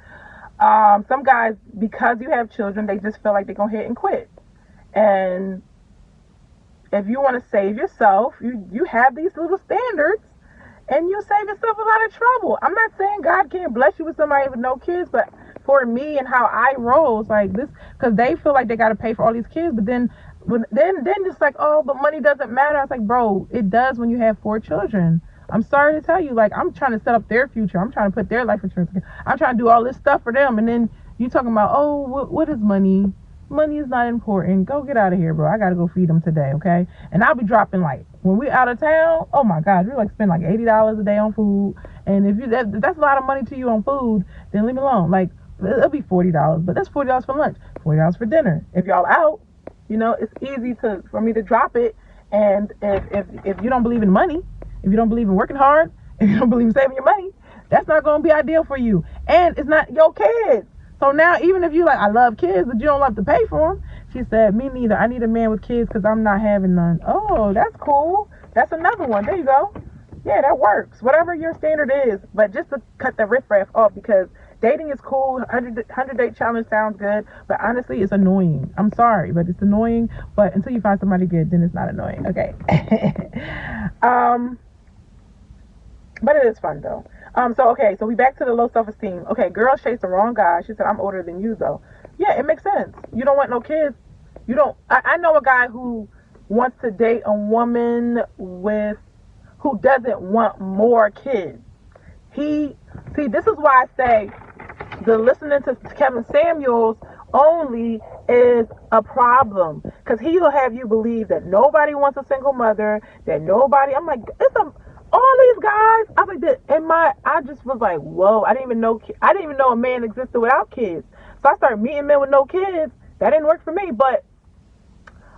Some guys, because you have children, they just feel like they're gonna hit and quit. And if you want to save yourself, you have these little standards, and you save yourself a lot of trouble. I'm not saying God can't bless you with somebody with no kids, but for me and how I roll, it's like this, because they feel like they got to pay for all these kids, but then just like, oh, but money doesn't matter. I was like, bro, it does when you have 4 children. I'm sorry to tell you, like, I'm trying to set up their future. I'm trying to put their life insurance together. I'm trying to do all this stuff for them. And then you talking about, oh, what is money? Money is not important. Go get out of here, bro. I got to go feed them today, okay? And I'll be dropping, like, when we out of town, oh my God, we like spend like $80 a day on food. And if that's a lot of money to you on food, then leave me alone. Like, it'll be $40, but that's $40 for lunch, $40 for dinner. If y'all out, it's easy for me to drop it. And if you don't believe in money, if you don't believe in working hard, if you don't believe in saving your money, that's not going to be ideal for you. And it's not your kids. So now, even if you like, I love kids, but you don't love to pay for them. She said, me neither. I need a man with kids because I'm not having none. Oh, that's cool. That's another one. There you go. Yeah, that works. Whatever your standard is. But just to cut the riffraff off, because dating is cool. 100 date challenge sounds good. But honestly, it's annoying. I'm sorry, but it's annoying. But until you find somebody good, then it's not annoying. Okay. But it is fun, though. So we back to the low self-esteem. Okay, girls chase the wrong guy. She said, I'm older than you, though. Yeah, it makes sense. You don't want no kids. I know a guy who wants to date a woman who doesn't want more kids. This is why I say the listening to Kevin Samuels only is a problem. Because he'll have you believe that nobody wants a single mother, I'm like, all these guys, I was like, I just was like, whoa, I didn't even know a man existed without kids. So I started meeting men with no kids. That didn't work for me, but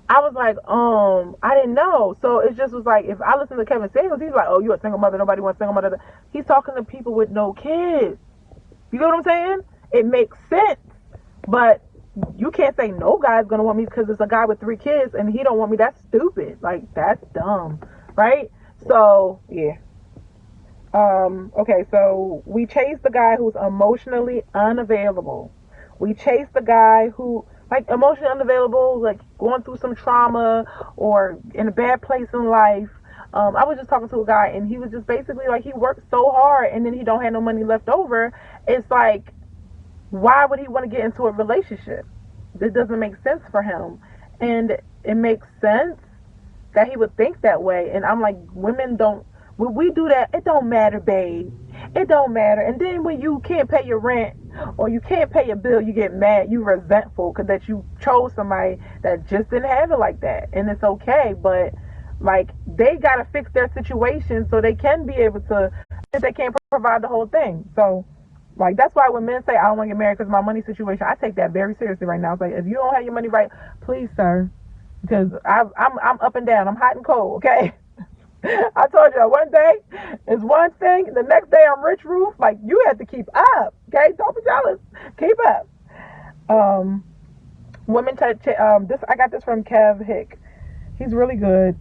I was like, I didn't know. So it just was like, if I listen to Kevin Samuels, he's like, oh, you're a single mother, nobody wants a single mother. He's talking to people with no kids. You know what I'm saying? It makes sense, but you can't say no guy's gonna want me because it's a guy with 3 kids and he don't want me. That's stupid. Like, that's dumb, right? So, yeah. Okay, so we chase the guy who's emotionally unavailable. We chase the guy who, like, emotionally unavailable, like, going through some trauma or in a bad place in life. I was just talking to a guy, and he was just basically, like, he worked so hard, and then he don't have no money left over. It's like, why would he want to get into a relationship? This doesn't make sense for him. And it makes sense that he would think that way. And I'm like, when we do that, it don't matter, babe. It don't matter. And then when you can't pay your rent or you can't pay your bill, you get mad, you resentful because that you chose somebody that just didn't have it like that. And it's okay, but like, they got to fix their situation so they can be able to, if they can't provide the whole thing. So, like, that's why when men say, I don't want to get married because of my money situation, I take that very seriously right now. It's like, if you don't have your money right, please, sir, because I'm up and down. I'm hot and cold, okay? I told you, one day is one thing. The next day I'm rich, Ruth. Like, you have to keep up, okay? Don't be jealous. Keep up. I got this from Kev Hick. He's really good.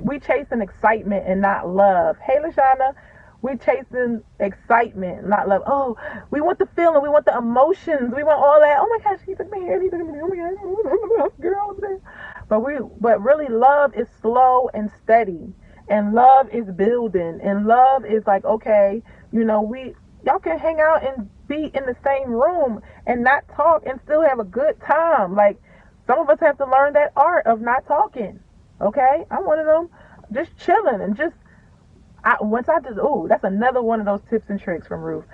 We chasing excitement and not love. Hey, Lashana, we chasing excitement, not love. Oh, we want the feeling. We want the emotions. We want all that. Oh, my gosh, he took me here. He took me here. Oh, my gosh, girl. But really, love is slow and steady. And love is building. And love is like, okay, y'all can hang out and be in the same room and not talk and still have a good time. Like, some of us have to learn that art of not talking. Okay? I'm one of them. Just chilling and just, that's another one of those tips and tricks from Ruth.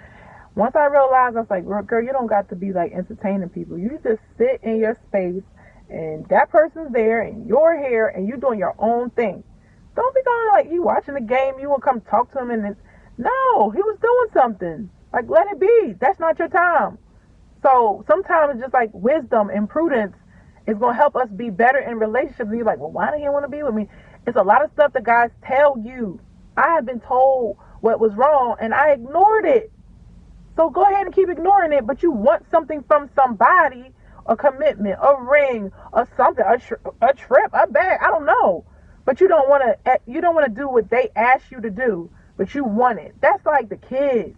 Once I realized, I was like, girl, you don't got to be like entertaining people. You just sit in your space and that person's there and you're here and you're doing your own thing. Don't be going like you watching the game, you will come talk to him and then, no, he was doing something. Like, let it be. That's not your time. So sometimes it's just like wisdom and prudence is going to help us be better in relationships. And you're like, well, why do you want to be with me? It's a lot of stuff that guys tell you. I have been told what was wrong and I ignored it. So go ahead and keep ignoring it, but you want something from somebody, a commitment, a ring, or something, a trip, a bag, I don't know. But you don't want to do what they ask you to do, but you want it. That's like the kids.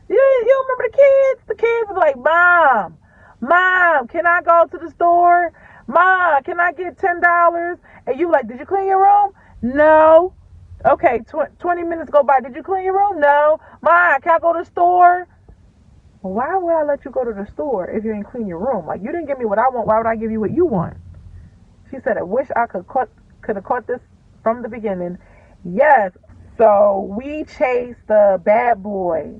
You remember the kids? The kids were like, Mom, can I go to the store? Mom, can I get $10? And you like, did you clean your room? No. Okay, 20 minutes go by. Did you clean your room? No. Mom, can I go to the store? Well, why would I let you go to the store if you didn't clean your room? Like, you didn't give me what I want. Why would I give you what you want? She said, I wish I could have caught this from the beginning. Yes, So we chase the bad boy.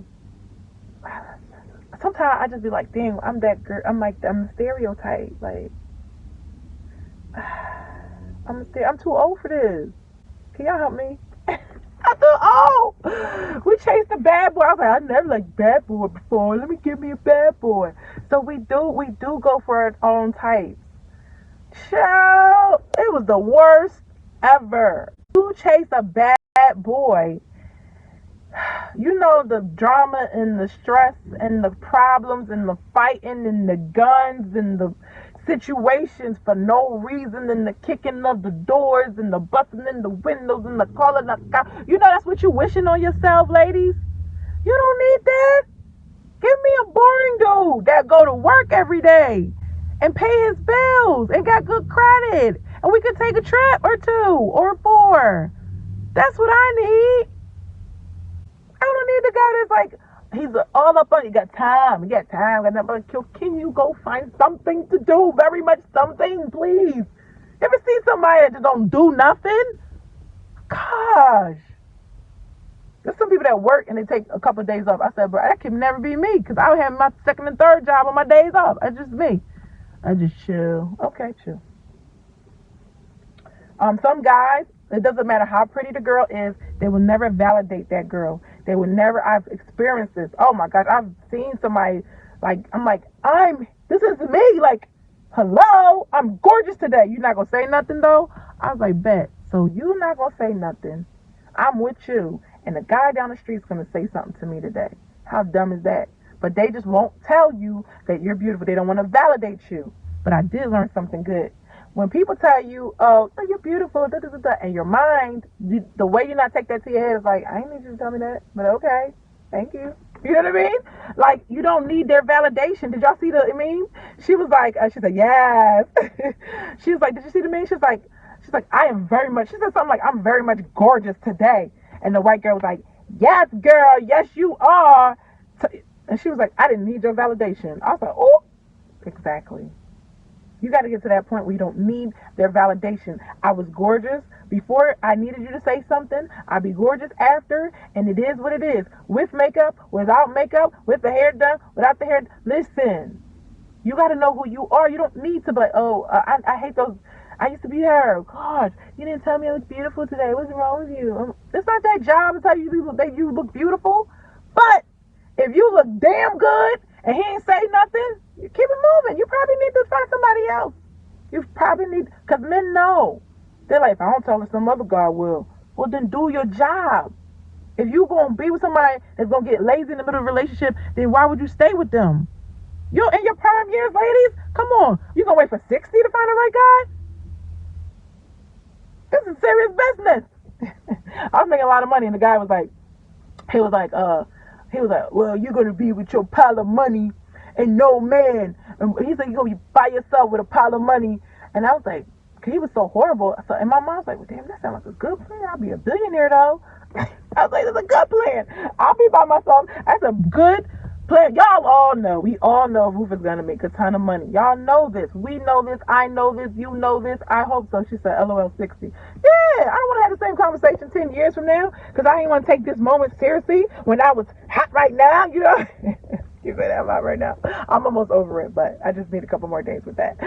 Sometimes I just be like, dang, I'm that girl. I'm the stereotype. Like, I'm too old for this. Can y'all help me? I'm too old. We chased the bad boy. I was like, I never liked bad boy before. Let me give me a bad boy. So we do go for our own types. Child, it was the worst ever. You chase a bad boy, you know the drama and the stress and the problems and the fighting and the guns and the situations for no reason and the kicking of the doors and the busting in the windows and the calling the cops. You know that's what you wishing on yourself, ladies. You don't need that. Give me a boring dude that go to work every day and pay his bills and got good credit and we could take a trip or two or four. That's what I need. I don't need the guy that's like, he's all up on you. Got time. You got time. Got nothing but kill. Can you go find something to do? Very much something, please. Ever see somebody that just don't do nothing? Gosh. There's some people that work and they take a couple of days off. I said, bro, that can never be me because I would have my second and third job on my days off. That's just me. I just chill. Okay, chill. Some guys, it doesn't matter how pretty the girl is, they will never validate that girl. They will never. I've experienced this. Oh my gosh, I've seen somebody like this is me. Like, hello, I'm gorgeous today. You're not gonna say nothing though. I was like, bet. So you're not gonna say nothing. I'm with you, and the guy down the street's gonna say something to me today. How dumb is that? But they just won't tell you that you're beautiful. They don't want to validate you. But I did learn something good. When people tell you, oh, you're beautiful, da, da, da, da, and your mind, the way you not take that to your head is like, I ain't need you to tell me that, but okay, thank you. You know what I mean? Like, you don't need their validation. Did y'all see the meme? She was like, she said, yes. She was like, did you see the meme? She's like, I am very much, she said something like, I'm very much gorgeous today. And the white girl was like, yes, girl, yes, you are. And she was like, I didn't need your validation. I was like, oh, exactly. You got to get to that point where you don't need their validation. I was gorgeous before I needed you to say something. I'll be gorgeous after, and it is what it is. With makeup, without makeup, with the hair done, without the hair. Listen, you got to know who you are. You don't need to be like, oh, I hate those. I used to be her. Gosh, you didn't tell me I look beautiful today. What's wrong with you? It's not that job to tell you that you look beautiful. But if you look damn good and he ain't say nothing, you keep it moving. You probably need to find somebody else. You probably need, because men know. They're like, if I don't talk to some other guy will. Well, then do your job. If you going to be with somebody that's going to get lazy in the middle of a relationship, then why would you stay with them? You're in your prime years, ladies. Come on. You going to wait for 60 to find the right guy? This is serious business. I was making a lot of money, and the guy was like, he was like, well, you're going to be with your pile of money and no man. And he said, you're going to be by yourself with a pile of money. And I was like, he was so horrible. So, and my mom was like, well, damn, that sounds like a good plan. I'll be a billionaire, though. I was like, that's a good plan. I'll be by myself. That's a good plan. Y'all all know. We all know Ruth is going to make a ton of money. Y'all know this. We know this. I know this. You know this. I hope so. She said, LOL 60. Yeah, I don't want to have the same conversation 10 years from now because I ain't want to take this moment seriously when I was hot right now, you know. You say that I'm hot right now. I'm almost over it, but I just need a couple more days with that.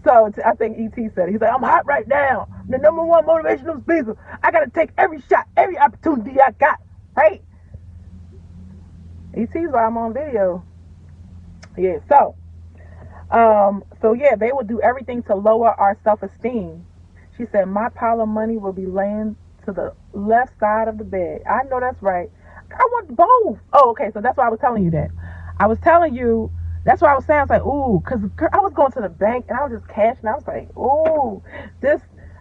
So I think E.T. said it. He's like, I'm hot right now. The number one motivational speaker. I got to take every shot, every opportunity I got, right? E.T.'s why I'm on video. Yeah, so yeah, they will do everything to lower our self-esteem. She said, my pile of money will be laying to the left side of the bed. I know that's right. I want both. Oh, okay, so that's why I was telling you that. I was telling you, that's why I was saying, I was like, ooh, because I was going to the bank and I was just cashing. I was like, ooh,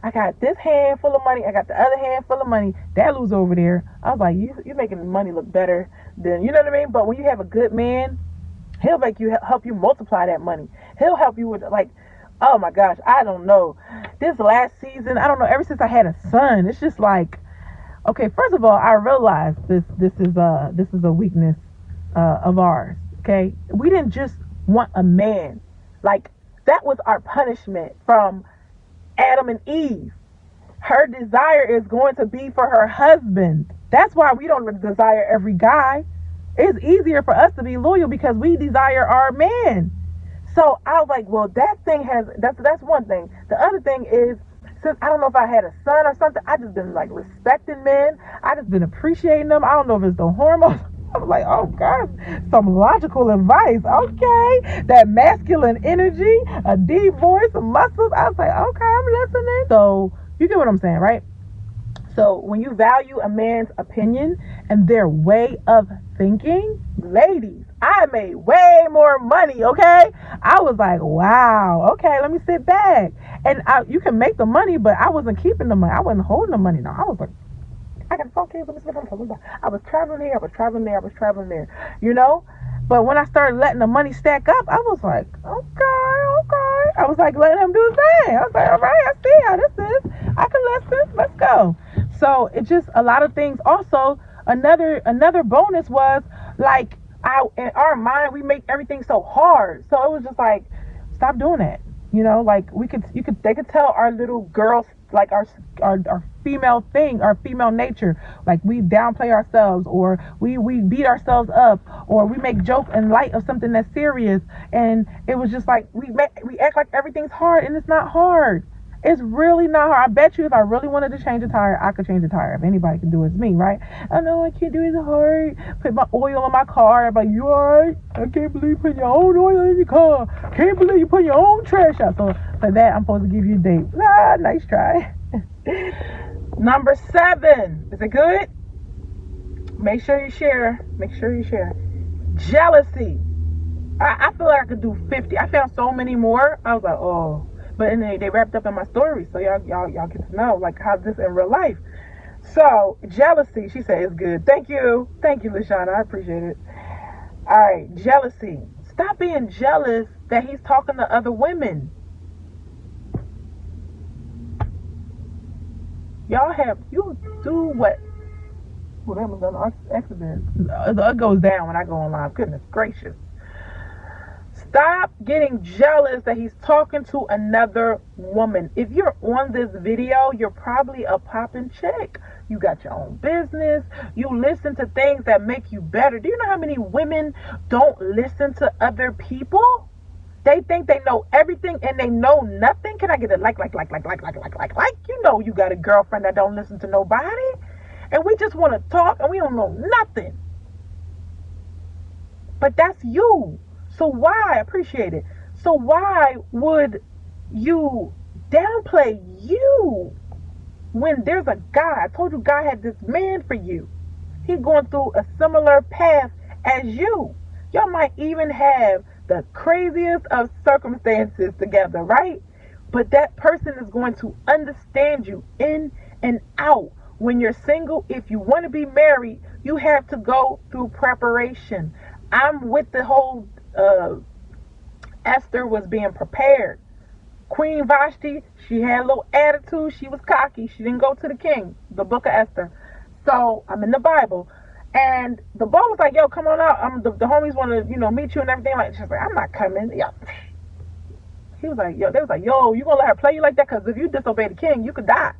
I got this hand full of money. I got the other hand full of money. That lose over there. I was like, you're making money look better than, you know what I mean? But when you have a good man, he'll help you multiply that money. He'll help you with, like, oh my gosh, I don't know. This last season, I don't know, ever since I had a son, it's just like, okay, first of all, I realized this is a weakness of ours. Okay, we didn't just want a man. Like, that was our punishment from Adam and Eve. Her desire is going to be for her husband. That's why we don't desire every guy. It's easier for us to be loyal because we desire our man. So I was like, well, that's one thing. The other thing is, since I don't know if I had a son or something, I just been like respecting men. I just been appreciating them. I don't know if it's the hormones. I was like, oh God, some logical advice. Okay. That masculine energy, a deep voice, some muscles. I was like, okay, I'm listening. So you get what I'm saying, right? So when you value a man's opinion and their way of thinking, ladies, I made way more money, okay? I was like, wow, okay, let me sit back. And you can make the money, but I wasn't keeping the money. I wasn't holding the money. No, I was like, I got 4 kids. I was traveling here. I was traveling there. I was traveling there, you know? But when I started letting the money stack up, I was like, okay. I was like, letting him do his thing. I was like, all right, I see how this is. I can listen. Let's go. So it just a lot of things. Also, another bonus was like, in our mind, we make everything so hard. So it was just like, stop doing that. You know, like they could tell our little girls, like our female thing, our female nature, like we downplay ourselves, or we beat ourselves up, or we make joke and light of something that's serious. And it was just like we act like everything's hard, and it's not hard. It's really not hard. I bet you if I really wanted to change a tire, I could change a tire. If anybody can do it, it's me, right? I know I can't do it. It's hard. Put my oil in my car. I'm like, you alright? I can't believe you put your own oil in your car. Can't believe you put your own trash out. So for that, I'm supposed to give you a date. Nice try. Number 7. Is it good? Make sure you share. Jealousy. I feel like I could do 50. I found so many more. I was like, oh. But then they wrapped up in my story, so y'all get to know like how's this in real life. So jealousy, she said, is good. Thank you, LaShawna, I appreciate it. All right, jealousy. Stop being jealous that he's talking to other women. You do what? Well, that was an accident. It goes down when I go on live. Goodness gracious. Stop getting jealous that he's talking to another woman. If you're on this video, you're probably a poppin' chick. You got your own business. You listen to things that make you better. Do you know how many women don't listen to other people? They think they know everything and they know nothing. Can I get a like? You know you got a girlfriend that don't listen to nobody. And we just want to talk and we don't know nothing. But that's you. So why, appreciate it. So why would you downplay you when there's a guy? I told you God had this man for you. He's going through a similar path as you. Y'all might even have the craziest of circumstances together, right? But that person is going to understand you in and out. When you're single, if you want to be married, you have to go through preparation. I'm with the whole Esther was being prepared. Queen Vashti, she had a little attitude. She was cocky. She didn't go to the king. The book of Esther. So I'm in the Bible. And the boy was like, yo, come on out. The homies want to, meet you and everything. Like, she's like, I'm not coming. Yeah. He was like, they was like, yo, you gonna let her play you like that? Because if you disobey the king, you could die.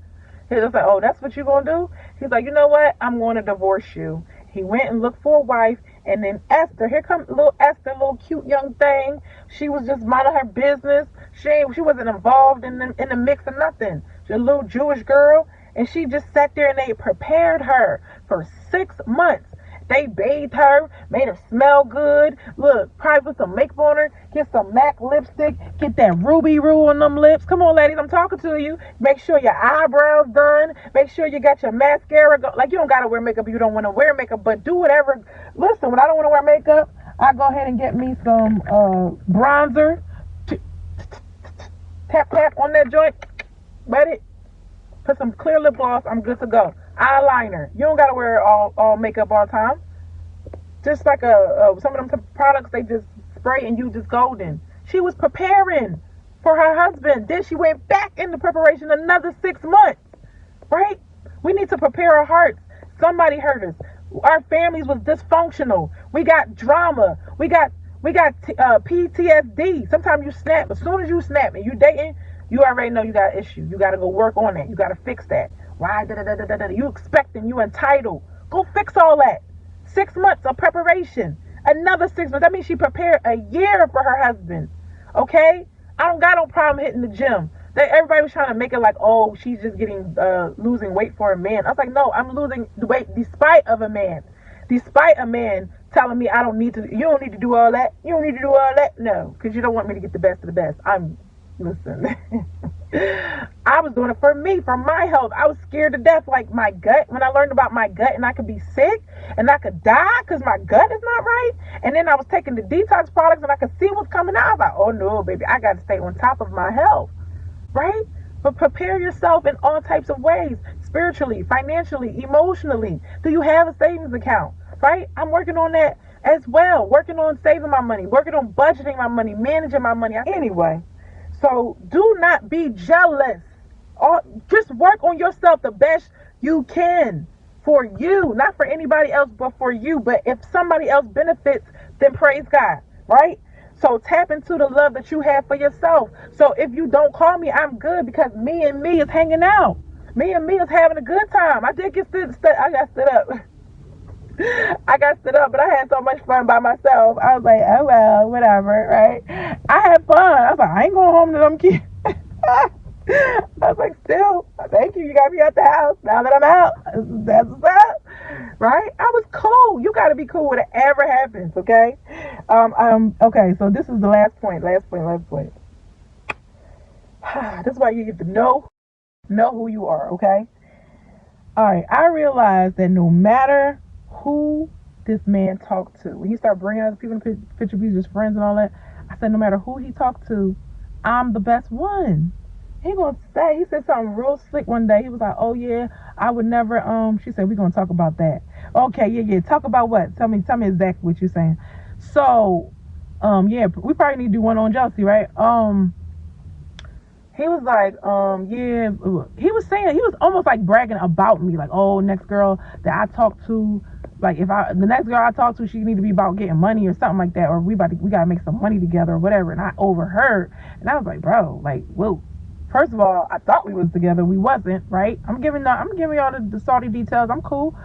He was like, oh, that's what you gonna do? He's like, you know what? I'm going to divorce you. He went and looked for a wife. And then Esther, here comes little Esther, little cute young thing. She was just minding her business. She wasn't involved in the mix of nothing. She's a little Jewish girl. And she just sat there and they prepared her for 6 months. They bathed her, made her smell good. Look, probably put some makeup on her. Get some MAC lipstick. Get that ruby rule on them lips. Come on, ladies, I'm talking to you. Make sure your eyebrows done. Make sure you got your mascara. Like, you don't got to wear makeup if you don't want to wear makeup. But do whatever. Listen, when I don't want to wear makeup, I go ahead and get me some bronzer. Tap, tap on that joint. Let it. Put some clear lip gloss. I'm good to go. Eyeliner. You don't gotta wear all makeup all the time. Just like some of them products they just spray and you just golden. She was preparing for her husband. Then she went back into preparation another 6 months. Right? We need to prepare our hearts. Somebody hurt us. Our families was dysfunctional. We got drama. We got PTSD. Sometimes you snap. As soon as you snap and you dating, you already know you got an issue. You got to go work on that. You got to fix that. Why? You expecting, you entitled. Go fix all that. 6 months of preparation. Another 6 months. That means she prepared a year for her husband. Okay? I don't got no problem hitting the gym. Everybody was trying to make it like, oh, she's just getting losing weight for a man. I was like, no, I'm losing the weight despite of a man. Despite a man telling me I don't need to, you don't need to do all that. You don't need to do all that. No, because you don't want me to get the best of the best. Listen. I was doing it for me, for my health. I was scared to death, like my gut. When I learned about my gut and I could be sick and I could die because my gut is not right. And then I was taking the detox products and I could see what's coming out. I was like, oh no, baby, I got to stay on top of my health. Right? But prepare yourself in all types of ways, spiritually, financially, emotionally. Do you have a savings account? Right? I'm working on that as well. Working on saving my money, working on budgeting my money, managing my money. Anyway, so do not be jealous. Just work on yourself the best you can for you, not for anybody else, but for you. But if somebody else benefits, then praise God, right? So tap into the love that you have for yourself. So if you don't call me, I'm good, because me and me is hanging out. Me and me is having a good time. I did get I got stood up. I got stood up, but I had so much fun by myself. I was like, oh well, whatever, right? I had fun. I was like, I ain't going home to them kids. I was like, still, thank you. You got me at the house. Now that I'm out, that's what's up, right? I was cool. You got to be cool whatever happens, okay? Okay, so this is the last point. Last point. This is why you get to know who you are, okay? All right, I realized that no matter who this man talked to, when he started bringing other people in the picture, his friends and all that, I said, no matter who he talked to, I'm the best one. He said something real slick one day. He was like, oh yeah, I would never, she said, we're going to talk about that. Okay, yeah. Talk about what? Tell me exactly what you're saying. So, yeah, we probably need to do one on jealousy, right? He was like, yeah, he was almost like bragging about me. Like, oh, next girl that I talk to, like the next girl I talk to, she need to be about getting money or something like that. Or we got to make some money together or whatever. And I overheard, and I was like, bro, like, whoa. First of all, I thought we was together. We wasn't, right? I'm giving y'all the salty details. I'm cool.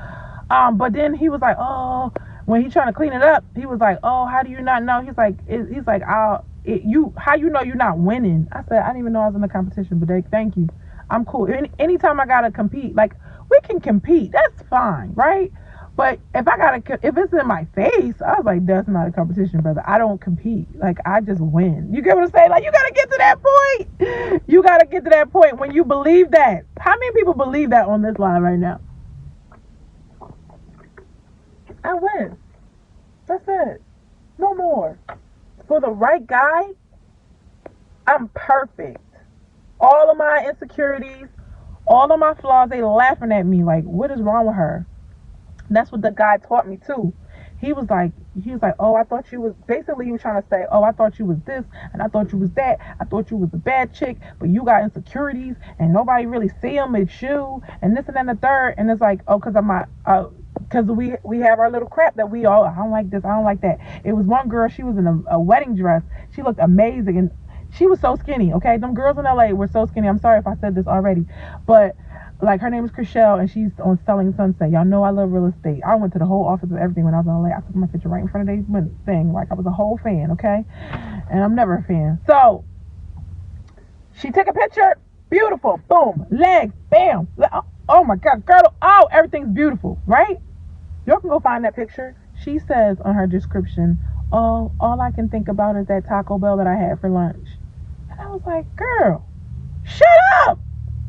But then he was like, oh, when he trying to clean it up, he was like, oh, how do you not know? He's like, how you know you're not winning? I said, I didn't even know I was in the competition, but thank you. I'm cool. Anytime I gotta compete, like, we can compete. That's fine, right? But if it's in my face, I was like, that's not a competition, brother. I don't compete. Like, I just win. You get what I'm saying? Like, you got to get to that point. You got to get to that point when you believe that. How many people believe that on this line right now? I win. That's it. No more. For the right guy, I'm perfect. All of my insecurities, all of my flaws, they laughing at me. Like, what is wrong with her? That's what the guy taught me too. He was like, oh, I thought you was, basically he was trying to say, oh, I thought you was this, and I thought you was that. I thought you was a bad chick, but you got insecurities, and nobody really see them. It's you, and this and then the third. And it's like, oh, because we have our little crap that we all, I don't like this, I don't like that. It was one girl, she was in a wedding dress. She looked amazing, and she was so skinny, okay? Them girls in LA were so skinny. I'm sorry if I said this already, but like, her name is Chriselle, and she's on Selling Sunset. Y'all know I love real estate. I went to the whole office of everything when I was in LA. I took my picture right in front of the thing, like I was a whole fan, okay? And I'm never a fan. So, she took a picture. Beautiful. Boom. Legs. Bam. Oh my God, girl. Oh, everything's beautiful, right? Y'all can go find that picture. She says on her description, oh, all I can think about is that Taco Bell that I had for lunch. And I was like, girl, shut up.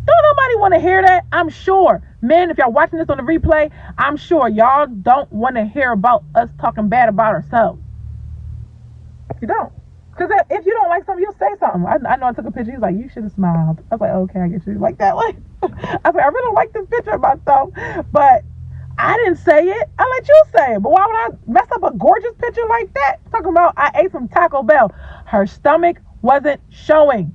Don't nobody want to hear that. I'm sure, men, if y'all watching this on the replay, I'm sure y'all don't want to hear about us talking bad about ourselves. You don't. Because if you don't like something, you'll say something. I know I took a picture. He's like, you should have smiled. I was like, okay, I get you like that way. I was like, I really don't like this picture of myself. But I didn't say it. I let you say it. But why would I mess up a gorgeous picture like that? Talking about I ate some Taco Bell. Her stomach wasn't showing.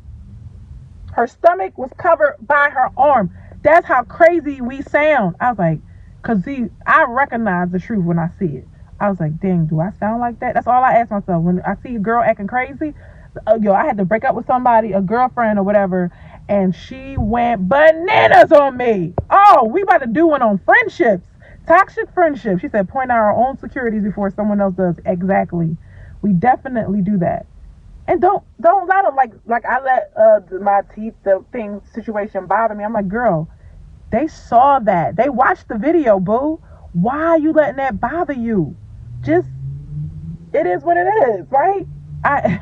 Her stomach was covered by her arm. That's how crazy we sound. I was like, because see, I recognize the truth when I see it. I was like, dang, do I sound like that? That's all I ask myself. When I see a girl acting crazy, I had to break up with somebody, a girlfriend or whatever, and she went bananas on me. Oh, we about to do one on friendships. Toxic friendship. She said, point out our own securities before someone else does. Exactly. We definitely do that. And don't let them like I let my teeth the thing situation bother me. I'm like, girl, they saw that. They watched the video, boo. Why are you letting that bother you? Just it is what it is, right? I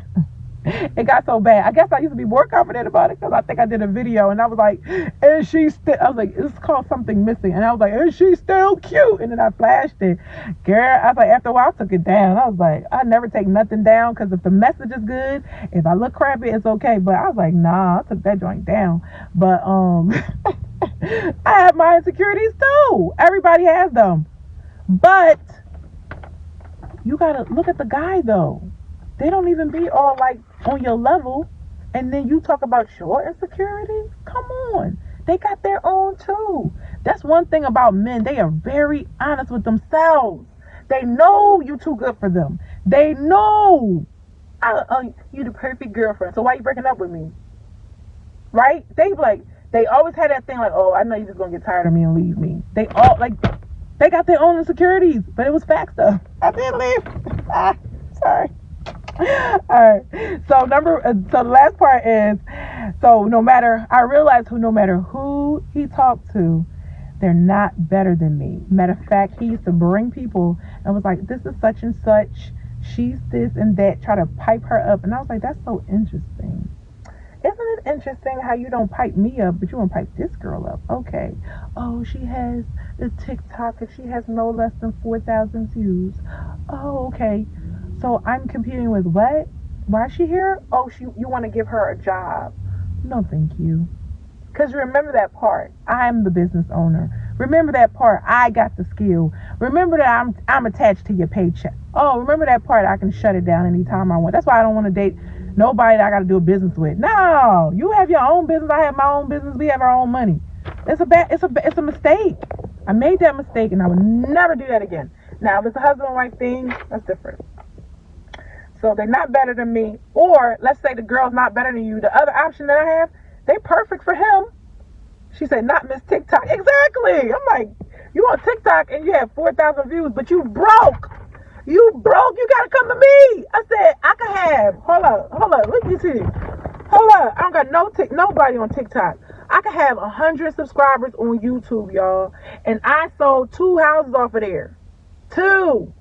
it got so bad. I guess I used to be more confident about it because I think I did a video and I was like, is she still? I was like, it's called something missing, and I was like, is she still cute? And then I flashed it, girl. I was like, after a while, I took it down. I was like, I never take nothing down because if the message is good, if I look crappy, it's okay. But I was like, nah, I took that joint down. But I have my insecurities too. Everybody has them, but you gotta look at the guy though. They don't even be all like on your level, and then you talk about your insecurities. Come on, they got their own too. That's one thing about men. They are very honest with themselves. They know you too good for them. They know you the perfect girlfriend. So why you breaking up with me? Right? They always had that thing like, oh, I know you're just gonna get tired of me and leave me. They got their own insecurities, but it was facts though. I did leave. Sorry. All right. So the last part is, I realized no matter who he talked to, they're not better than me. Matter of fact, he used to bring people and was like, this is such and such, she's this and that, try to pipe her up. And I was like, that's so interesting. Isn't it interesting how you don't pipe me up, but you want to pipe this girl up? Okay. Oh, she has a TikTok and she has no less than 4,000 views. Oh, okay. So I'm competing with what? Why is she here? Oh, you want to give her a job. No, thank you. Because remember that part. I'm the business owner. Remember that part. I got the skill. Remember that I'm attached to your paycheck. Oh, remember that part. I can shut it down anytime I want. That's why I don't want to date nobody that I got to do a business with. No, you have your own business. I have my own business. We have our own money. It's a mistake. I made that mistake and I would never do that again. Now, if it's a husband and wife thing, that's different. So they're not better than me. Or let's say the girl's not better than you. The other option that I have, they perfect for him. She said, not Miss TikTok. Exactly. I'm like, you on TikTok and you have 4,000 views, but you broke. You got to come to me. I said, I can have, hold up. Look at you. Hold up. I don't got nobody on TikTok. I can have 100 subscribers on YouTube, y'all. And I sold 2 houses off of there. 2.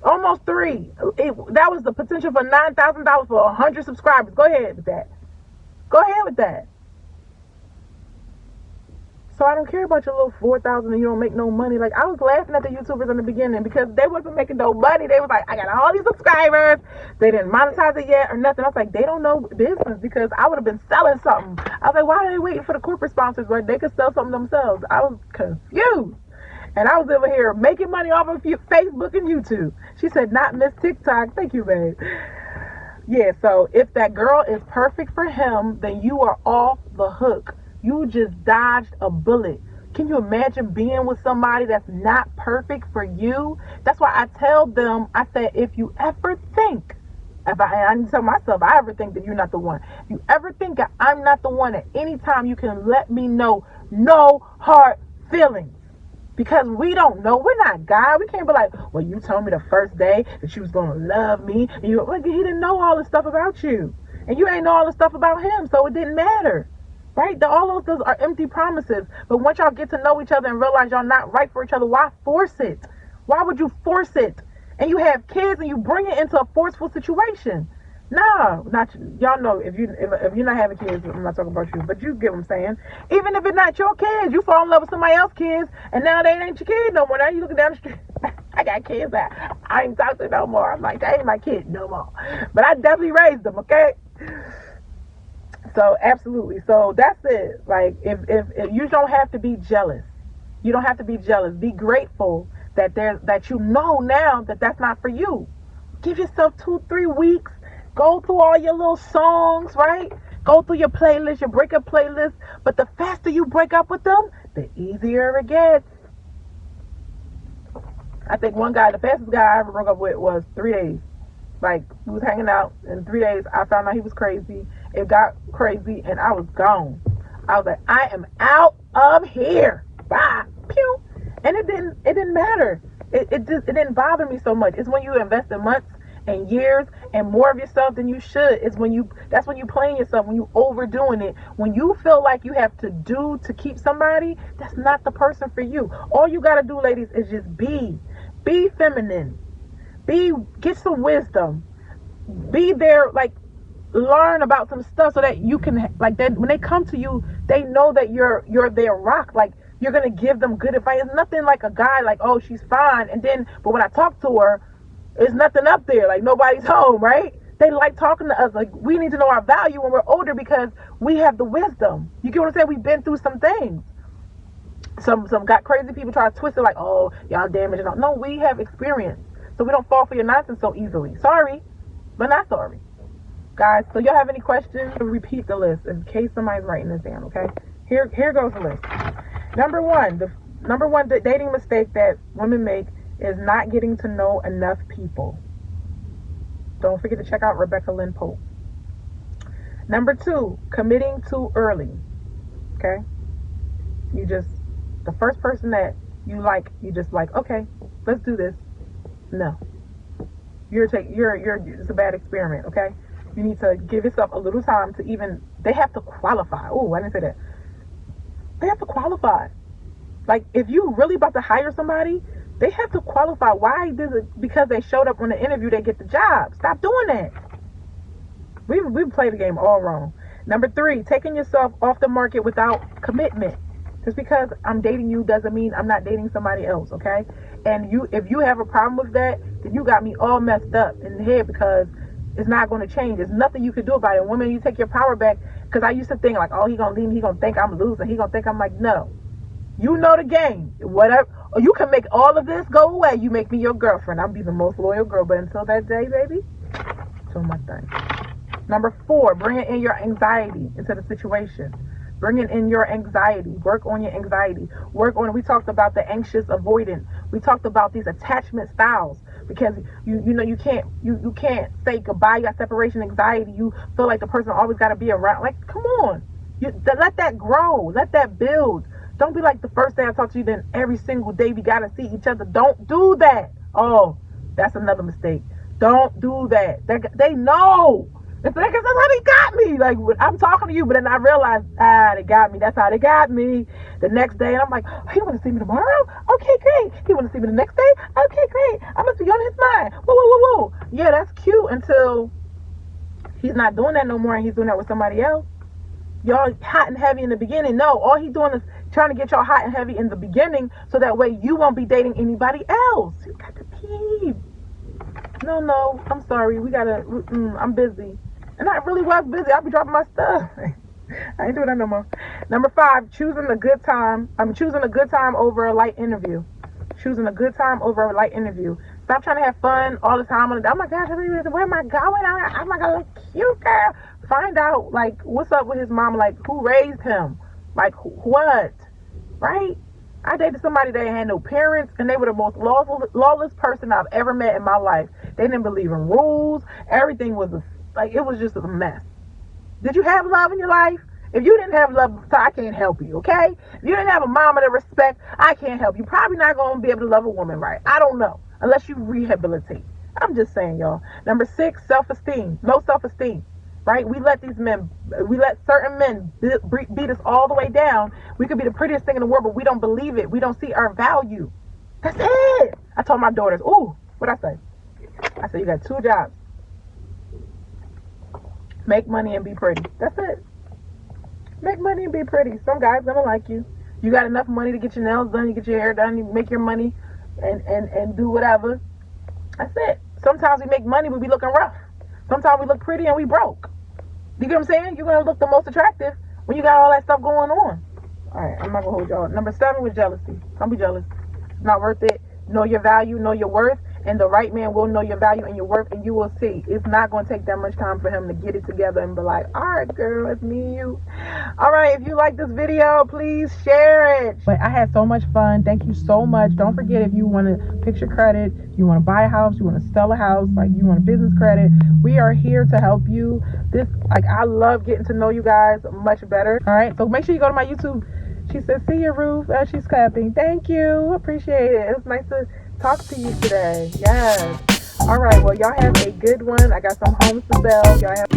Almost 3. That was the potential for $9,000 for 100 subscribers. Go ahead with that. So I don't care about your little 4,000 and you don't make no money. Like, I was laughing at the YouTubers in the beginning because they wasn't making no money. They was like, I got all these subscribers. They didn't monetize it yet or nothing. I was like, they don't know business because I would have been selling something. I was like, why are they waiting for the corporate sponsors where they could sell something themselves? I was confused. And I was over here making money off of Facebook and YouTube. She said, not Miss TikTok. Thank you, babe. Yeah, so if that girl is perfect for him, then you are off the hook. You just dodged a bullet. Can you imagine being with somebody that's not perfect for you? That's why I tell them, I said, if you ever think, I need to tell myself, I ever think that you're not the one. If you ever think that I'm not the one, at any time you can let me know. No hard feelings. Because we don't know. We're not God. We can't be like, well, you told me the first day that you was going to love me. And he didn't know all the stuff about you. And you ain't know all the stuff about him. So it didn't matter. Right? All those are empty promises. But once y'all get to know each other and realize y'all not right for each other, why force it? Why would you force it? And you have kids and you bring it into a forceful situation. No, not y'all know if you're not having kids, I'm not talking about you, but you get what I'm saying. Even if it's not your kids, you fall in love with somebody else's kids, and now they ain't your kid no more. Now you looking down the street, I got kids that I ain't talking to no more. I'm like, that ain't my kid no more. But I definitely raised them, okay? So absolutely. So that's it. Like if you don't have to be jealous. You don't have to be jealous. Be grateful that you know now that that's not for you. Give yourself 2-3 weeks. Go through all your little songs, right? Go through your playlist, your breakup playlist. But the faster you break up with them, the easier it gets. I think the fastest guy I ever broke up with was 3 days. Like, we was hanging out in 3 days. I found out he was crazy. It got crazy, and I was gone. I was like, I am out of here. Bye. Pew. And it didn't matter. It didn't bother me so much. It's when you invest in months and years and more of yourself than you should. That's when you playing yourself, when you overdoing it. When you feel like you have to do to keep somebody, that's not the person for you. All you gotta do, ladies, is just be feminine. Get some wisdom. Be there, like, learn about some stuff so that you can, like, that when they come to you, they know that you're their rock. Like, you're gonna give them good advice. It's nothing like a guy like, oh, she's fine, and then but when I talk to her, there's nothing up there, like nobody's home, right? They like talking to us. Like, we need to know our value when we're older because we have the wisdom. You get what I'm saying? We've been through some things. Some got crazy people try to twist it like, oh, y'all damaged. No, we have experience, so we don't fall for your nonsense so easily. Sorry, but not sorry. Guys, so y'all have any questions? Repeat the list in case somebody's writing this down, okay? Here goes the list. Number one, the dating mistake that women make is not getting to know enough people. Don't forget to check out Rebecca Lynn Pope. Number two, committing too early. Okay? The first person that you just like, okay, let's do this. No. It's a bad experiment, okay? You need to give yourself a little time to they have to qualify. Oh, I didn't say that. They have to qualify. Like, if you really about to hire somebody, they have to qualify. Why does it? Because they showed up on the interview, they get the job. Stop doing that. We play the game all wrong. Number three, taking yourself off the market without commitment. Just because I'm dating you doesn't mean I'm not dating somebody else, okay? And if you have a problem with that, then you got me all messed up in the head because it's not going to change. There's nothing you can do about it. Women, you take your power back. Because I used to think like, oh, he going to leave me. He going to think I'm losing. He going to think I'm like, no. You know the game. Whatever. Or you can make all of this go away. You make me your girlfriend. I'll be the most loyal girl. But until that day, baby, do my thing. Number four, bringing in your anxiety into the situation. Bringing in your anxiety. Work on your anxiety. We talked about the anxious avoidant. We talked about these attachment styles. Because you can't say goodbye. You got separation anxiety. You feel like the person always got to be around. Like, come on. Let that grow. Let that build. Don't be like the first day I talk to you, then every single day we got to see each other. Don't do that. Oh, that's another mistake. Don't do that. They know. It's like, that's how they got me. Like, I'm talking to you, but then I realized, they got me. That's how they got me. The next day, and I'm like, oh, he want to see me tomorrow? Okay, great. He want to see me the next day? Okay, great. I must be on his mind. Whoa, whoa, whoa, whoa. Yeah, that's cute until he's not doing that no more and he's doing that with somebody else. Y'all hot and heavy in the beginning. No, all he's doing is trying to get y'all hot and heavy in the beginning so that way you won't be dating anybody else. You got to peep. No, I'm sorry. I'm busy. And I really was busy. I'll be dropping my stuff. I ain't doing that no more. Number five, choosing a good time over a light interview. Choosing a good time over a light interview. Stop trying to have fun all the time. Oh my gosh, where am I going? I'm not gonna look cute, girl. Find out, like, what's up with his mom. Like, who raised him? Like, what? Right? I dated somebody that had no parents, and they were the most lawless person I've ever met in my life. They didn't believe in rules. Everything was it was just a mess. Did you have love in your life? If you didn't have love, I can't help you, okay? If you didn't have a mama to respect, I can't help you. Probably not going to be able to love a woman right. I don't know. Unless you rehabilitate. I'm just saying, y'all. Number six, self-esteem. No self-esteem, right? We let certain men beat us all the way down. We could be the prettiest thing in the world, but we don't believe it. We don't see our value. That's it. I told my daughters, what'd I say? I said, you got two jobs. Make money and be pretty. That's it. Make money and be pretty. Some guys gonna like you. You got enough money to get your nails done, you get your hair done, you make your money and do whatever. That's it. Sometimes we make money but we looking rough. Sometimes we look pretty and we broke. You get what I'm saying? You're gonna look the most attractive when you got all that stuff going on. Alright, I'm not gonna hold y'all. Number 7 was jealousy. Don't be jealous. It's not worth it. Know your value, know your worth. And the right man will know your value and your worth, and you will see. It's not going to take that much time for him to get it together and be like, all right, girl, it's me and you. All right, if you like this video, please share it. But I had so much fun. Thank you so much. Don't forget, if you want to fix your credit, you want to buy a house, you want to sell a house, like you want a business credit, we are here to help you. I love getting to know you guys much better. All right, so make sure you go to my YouTube She said, see you, Ruth. She's clapping. Thank you. Appreciate it. It was nice to talk to you today. Yes. All right. Well, y'all have a good one. I got some homes to sell. Y'all have